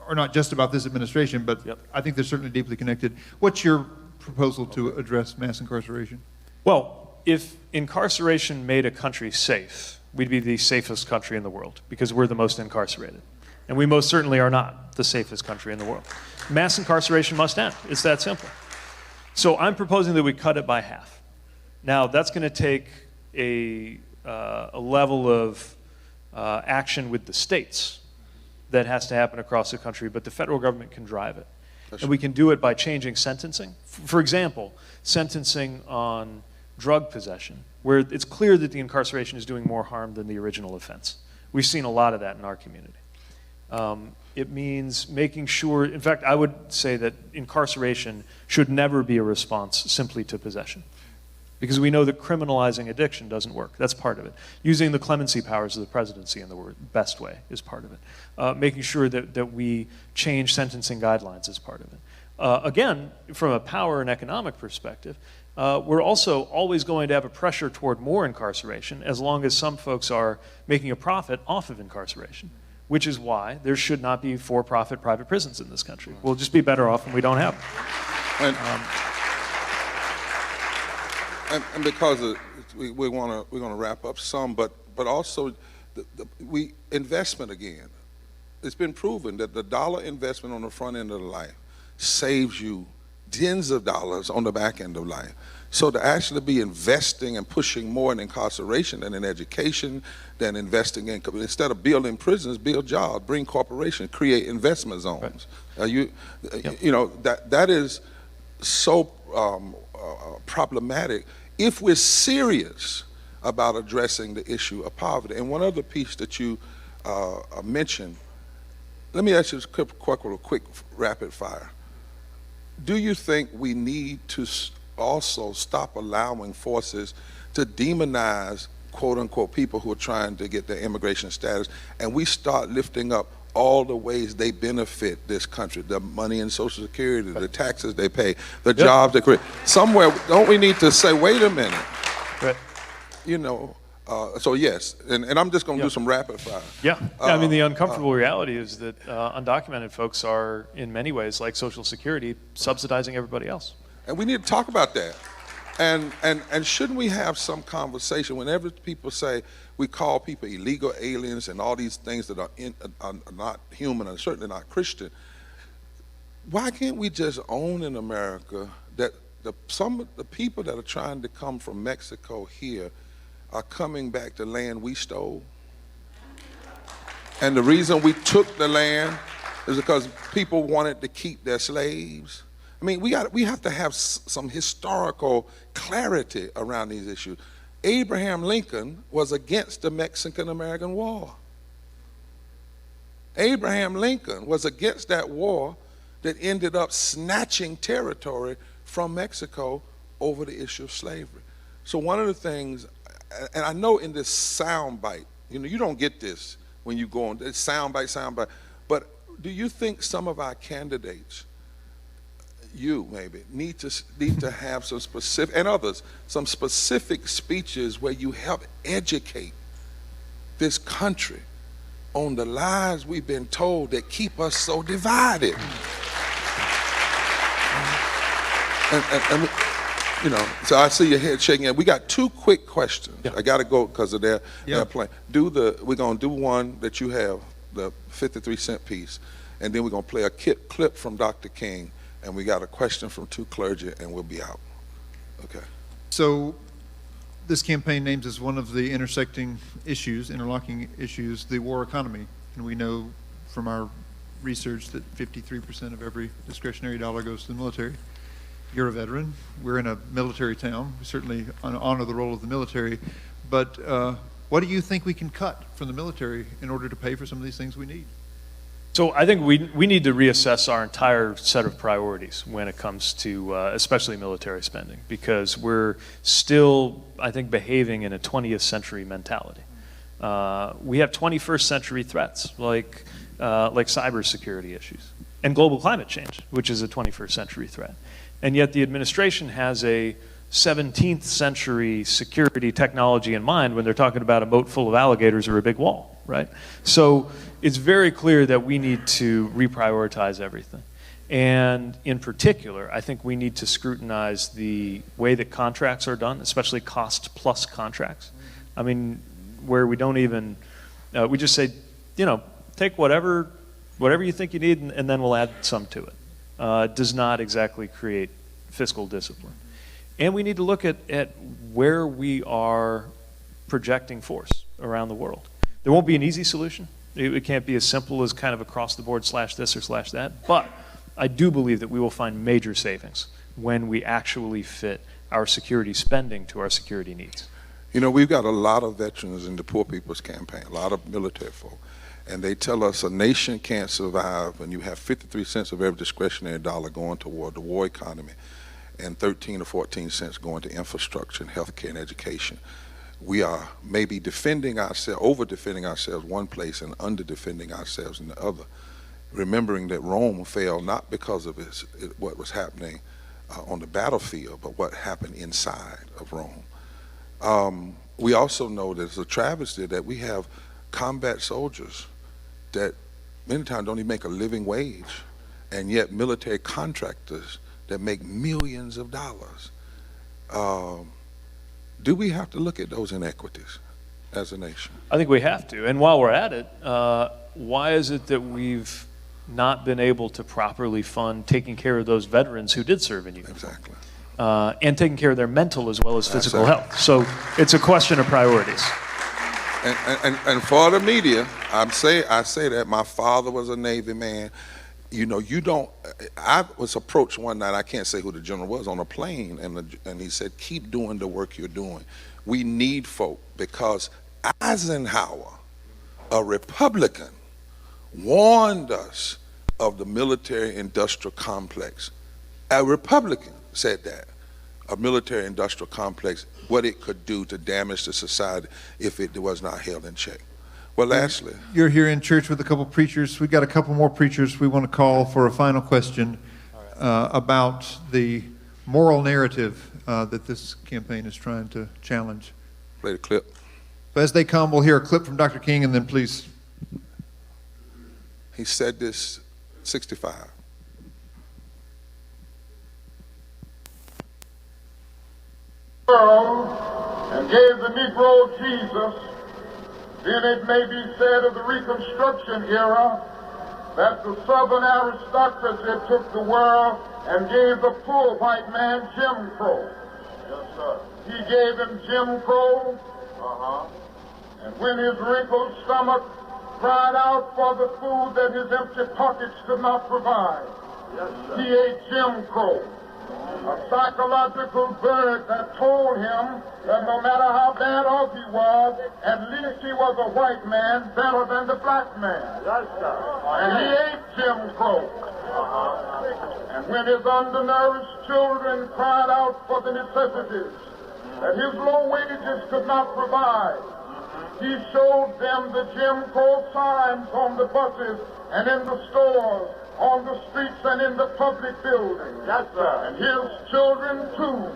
are not just about this administration, but I think they're certainly deeply connected. What's your proposal to address mass incarceration? Well, if incarceration made a country safe, we'd be the safest country in the world because we're the most incarcerated. And we most certainly are not the safest country in the world. Mass incarceration must end. It's that simple. So I'm proposing that we cut it by half. Now, that's going to take a level of action with the states that has to happen across the country, but the federal government can drive it. And we can do it by changing sentencing. For example, sentencing on drug possession, where it's clear that the incarceration is doing more harm than the original offense. We've seen a lot of that in our community. It means making sure, in fact, I would say that incarceration should never be a response simply to possession, because we know that criminalizing addiction doesn't work. That's part of it. Using the clemency powers of the presidency in the best way is part of it. Making sure that we change sentencing guidelines is part of it. Again, from a power and economic perspective, we're also always going to have a pressure toward more incarceration as long as some folks are making a profit off of incarceration, which is why there should not be for-profit private prisons in this country. We'll just be better off when we don't have them. And because we're going to wrap up some, but also we investment again. It's been proven that the dollar investment on the front end of the life saves you tens of dollars on the back end of life. So to actually be investing and pushing more in incarceration than in education, than investing in, instead of building prisons, build jobs, bring corporations, create investment zones. Right. You know, that is so problematic if we're serious about addressing the issue of poverty. And one other piece that you mentioned, let me ask you a quick rapid fire. Do you think we need to also stop allowing forces to demonize, quote unquote, people who are trying to get their immigration status, and we start lifting up all the ways they benefit this country, the money in Social Security, the taxes they pay, the jobs they create? Somewhere, don't we need to say, wait a minute, you know, so yes, and I'm just going to do some rapid fire. I mean, the uncomfortable reality is that undocumented folks are, in many ways, like Social Security, subsidizing everybody else. And we need to talk about that. And shouldn't we have some conversation whenever people say we call people illegal aliens and all these things that are not human and certainly not Christian? Why can't we just own in America that some of the people that are trying to come from Mexico here are coming back to land we stole? And the reason we took the land is because people wanted to keep their slaves. I mean, we have to have some historical clarity around these issues. Abraham Lincoln was against the Mexican-American War. Abraham Lincoln was against that war that ended up snatching territory from Mexico over the issue of slavery. So one of the things, and I know in this sound bite, you know, you don't get this when you go on, it's sound bite, but do you think some of our candidates, you maybe, need to have some specific, and others, some specific speeches where you help educate this country on the lies we've been told that keep us so divided? And you know, so I see your head shaking. We got two quick questions. I got to go because of their plan. We're going to do one that you have, the 53-cent piece, and then we're going to play a clip from Dr. King, and we got a question from two clergy, and we'll be out. Okay. So this campaign names as one of the intersecting issues, interlocking issues, the war economy. And we know from our research that 53% of every discretionary dollar goes to the military. You're a veteran. We're in a military town. We certainly honor the role of the military. But what do you think we can cut from the military in order to pay for some of these things we need? So I think we need to reassess our entire set of priorities when it comes to especially military spending, because we're still, I think, behaving in a 20th century mentality. We have 21st century threats like cybersecurity issues and global climate change, which is a 21st century threat. And yet the administration has a 17th century security technology in mind when they're talking about a moat full of alligators or a big wall, right? So it's very clear that we need to reprioritize everything. And in particular, I think we need to scrutinize the way that contracts are done, especially cost plus contracts. I mean, where we don't even, we just say, you know, take whatever you think you need and then we'll add some to it. Does not exactly create fiscal discipline. And we need to look at where we are projecting force around the world. There won't be an easy solution. It can't be as simple as kind of across the board slash this or slash that. But I do believe that we will find major savings when we actually fit our security spending to our security needs. You know, we've got a lot of veterans in the Poor People's Campaign, a lot of military folk, and they tell us a nation can't survive when you have 53 cents of every discretionary dollar going toward the war economy and 13 or 14 cents going to infrastructure and healthcare and education. We are maybe defending ourselves, over-defending ourselves one place and under-defending ourselves in the other, remembering that Rome fell not because of what was happening on the battlefield, but what happened inside of Rome. We also know that it's a travesty that we have combat soldiers that many times don't even make a living wage, and yet military contractors that make millions of dollars. Do we have to look at those inequities as a nation? I think we have to. And while we're at it, why is it that we've not been able to properly fund taking care of those veterans who did serve in uniform? Exactly. And taking care of their mental as well as physical health. So it's a question of priorities. And for the media, I say that my father was a Navy man. You know, I was approached one night, I can't say who the general was, on a plane, and he said, keep doing the work you're doing. We need folk, because Eisenhower, a Republican, warned us of the military-industrial complex. A Republican said that, a military-industrial complex, what it could do to damage the society if it was not held in check. Well, lastly, you're here in church with a couple preachers. We've got a couple more preachers we want to call for a final question about the moral narrative that this campaign is trying to challenge. Play the clip. So as they come, we'll hear a clip from Dr. King, and then please. He said this 65. And gave the Negro Jesus, then it may be said of the Reconstruction era that the Southern aristocracy took the world and gave the poor white man Jim Crow. Yes, sir. He gave him Jim Crow, and when his wrinkled stomach cried out for the food that his empty pockets could not provide, yes, sir, he ate Jim Crow. A psychological bird that told him that no matter how bad off he was, at least he was a white man better than the black man. Yes, sir. And he ate Jim Crow. And when his undernourished children cried out for the necessities that his low wages could not provide, he showed them the Jim Crow signs on the buses and in the stores, on the streets and in the public buildings. Yes, sir. And his children, too,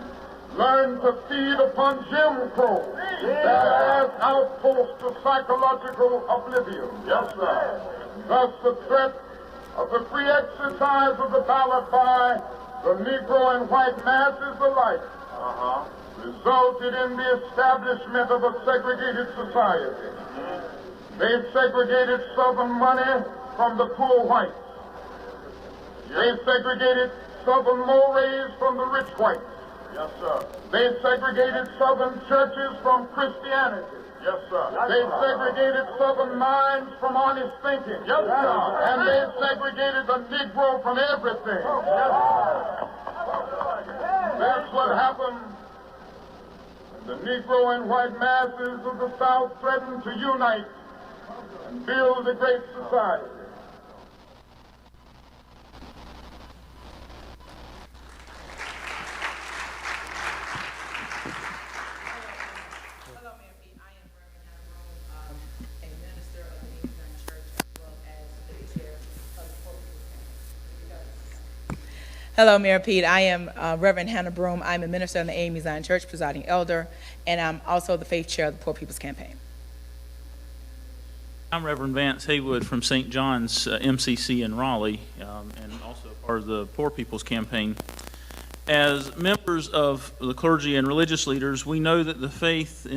learned to feed upon Jim Crow, that as outpost of psychological oblivion. Yes, sir. Thus the threat of the free exercise of the ballot by the Negro and white masses alike resulted in the establishment of a segregated society. They segregated Southern money from the poor whites. They segregated Southern mores from the rich whites. Yes, sir. They segregated Southern churches from Christianity. Yes, sir. They segregated Southern minds from honest thinking. Yes, sir. And they segregated the Negro from everything. Yes, sir. That's what happened. The Negro and white masses of the South threatened to unite and build a great society. Hello, Mayor Pete. I am Reverend Hannah Broom. I'm a minister in the A.M.E. Zion Church, presiding elder, and I'm also the faith chair of the Poor People's Campaign. I'm Reverend Vance Haywood from St. John's MCC in Raleigh, and also part of the Poor People's Campaign. As members of the clergy and religious leaders, we know that the faith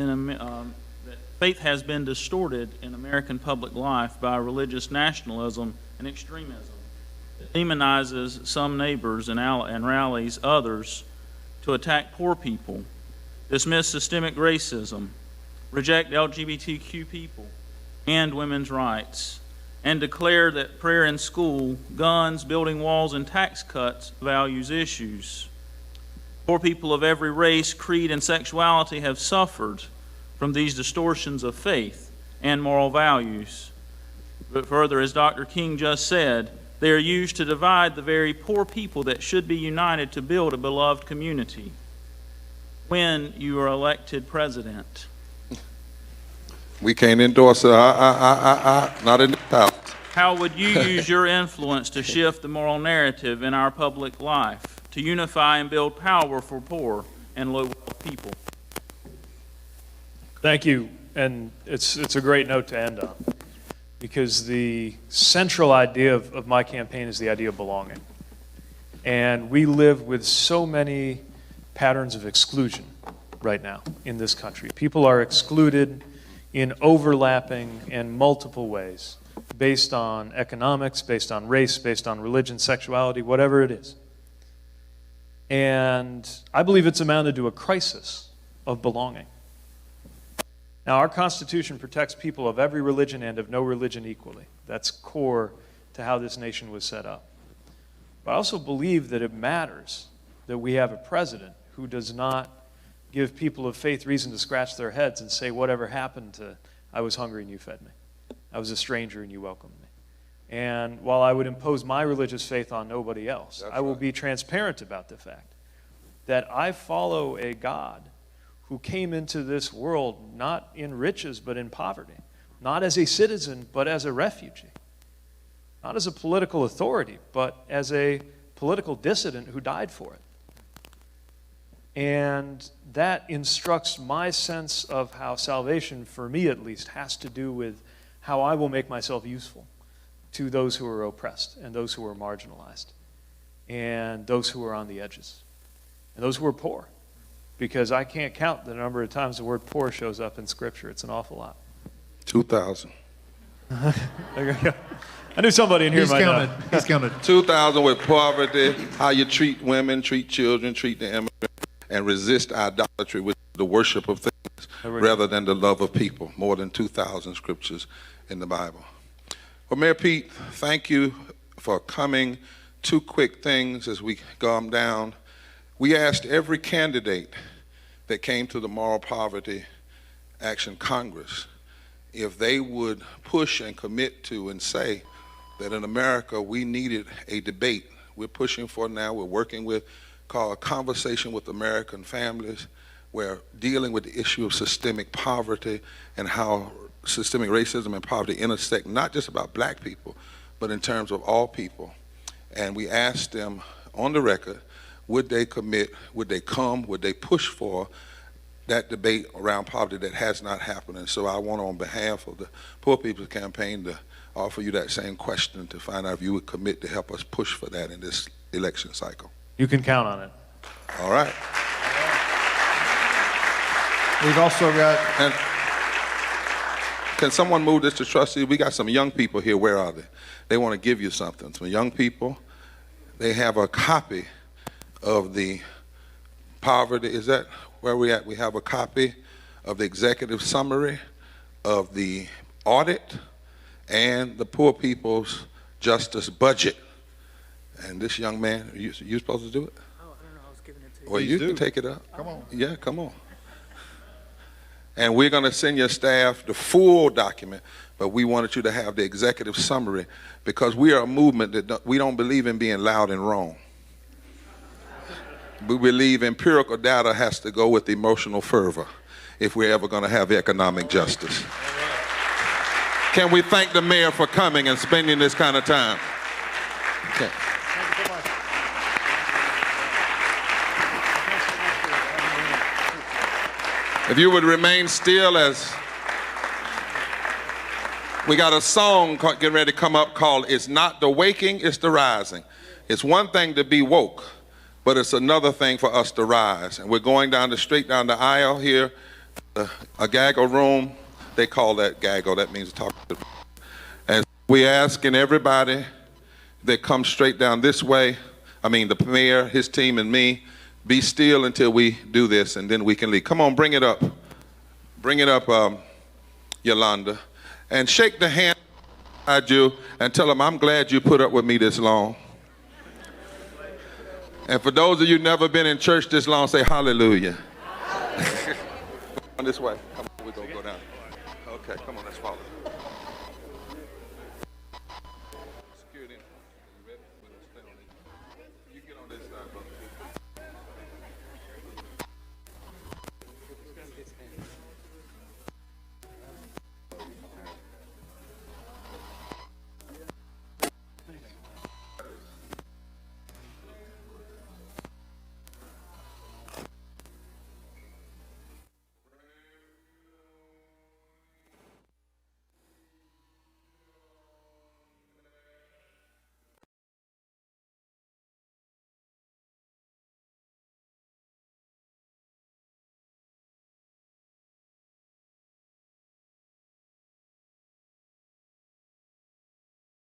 has been distorted in American public life by religious nationalism and extremism. that demonizes some neighbors and rallies others to attack poor people, dismiss systemic racism, reject LGBTQ people and women's rights, and declare that prayer in school, guns, building walls, and tax cuts values issues. Poor people of every race, creed, and sexuality have suffered from these distortions of faith and moral values. But further, as Dr. King just said, they are used to divide the very poor people that should be united to build a beloved community. When you are elected president, We can't endorse it. Not in this house. how would you use your influence to shift the moral narrative in our public life, to unify and build power for poor and low-wealth people? Thank you, and it's a great note to end on, because the central idea of my campaign is the idea of belonging. And we live with so many patterns of exclusion right now in this country. People are excluded in overlapping and multiple ways, based on economics, based on race, based on religion, sexuality, whatever it is. And I believe it's amounted to a crisis of belonging. Now, our Constitution protects people of every religion and of no religion equally. That's core to how this nation was set up. But I also believe that it matters that we have a president who does not give people of faith reason to scratch their heads and say, whatever happened to, I was hungry and you fed me. I was a stranger and you welcomed me. And while I would impose my religious faith on nobody else, I will be transparent about the fact that I follow a God who came into this world not in riches but in poverty, not as a citizen but as a refugee, not as a political authority but as a political dissident who died for it. And that instructs my sense of how salvation, for me at least, has to do with how I will make myself useful to those who are oppressed and those who are marginalized and those who are on the edges and those who are poor. Because I can't count the number of times the word poor shows up in Scripture. It's an awful lot. 2,000. There you go. I knew somebody in here might know. He's counted. 2,000 with poverty, how you treat women, treat children, treat the immigrant, and resist idolatry, which is the worship of things, rather than the love of people. More than 2,000 scriptures in the Bible. Well, Mayor Pete, thank you for coming. Two quick things as we come down. We asked every candidate that came to the Moral Poverty Action Congress if they would push and commit to and say that in America we needed a debate. We're pushing for now, we're working with, called A Conversation with American Families. We're dealing with the issue of systemic poverty and how systemic racism and poverty intersect, not just about black people, but in terms of all people. And we asked them on the record, would they commit, would they come, would they push for that debate around poverty that has not happened. And so I want, on behalf of the Poor People's Campaign, to offer you that same question to find out if you would commit to help us push for that in this election cycle. You can count on it. All right. We've also got... And can someone move this to trustee? We got some young people here. Where are they? They want to give you something. Some young people, they have a copy of the poverty. Is that where we at? We have a copy of the executive summary of the audit and the Poor People's Justice budget. And this young man, you supposed to do it? Oh, I don't know. I was giving it to you. Well, you can take it up. Come on. Yeah, come on. And we're going to send your staff the full document, but we wanted you to have the executive summary because we are a movement that we don't believe in being loud and wrong. We believe empirical data has to go with emotional fervor if we're ever going to have economic justice. Can we thank the mayor for coming and spending this kind of time? Okay. If you would remain still, as we got a song getting ready to come up called It's Not the Waking, It's the Rising. It's one thing to be woke, but it's another thing for us to rise. And we're going straight down the aisle here, a gaggle room. They call that gaggle, that means talk. And we're asking everybody that come straight down this way. I mean, the mayor, his team, and me. Be still until we do this, and then we can leave. Come on, bring it up. Bring it up, Yolanda. And shake the hand beside you and tell them, I'm glad you put up with me this long. And for those of you never been in church this long, say hallelujah. Come on this way. Come on, we're going to go down. Okay, come on, let's follow.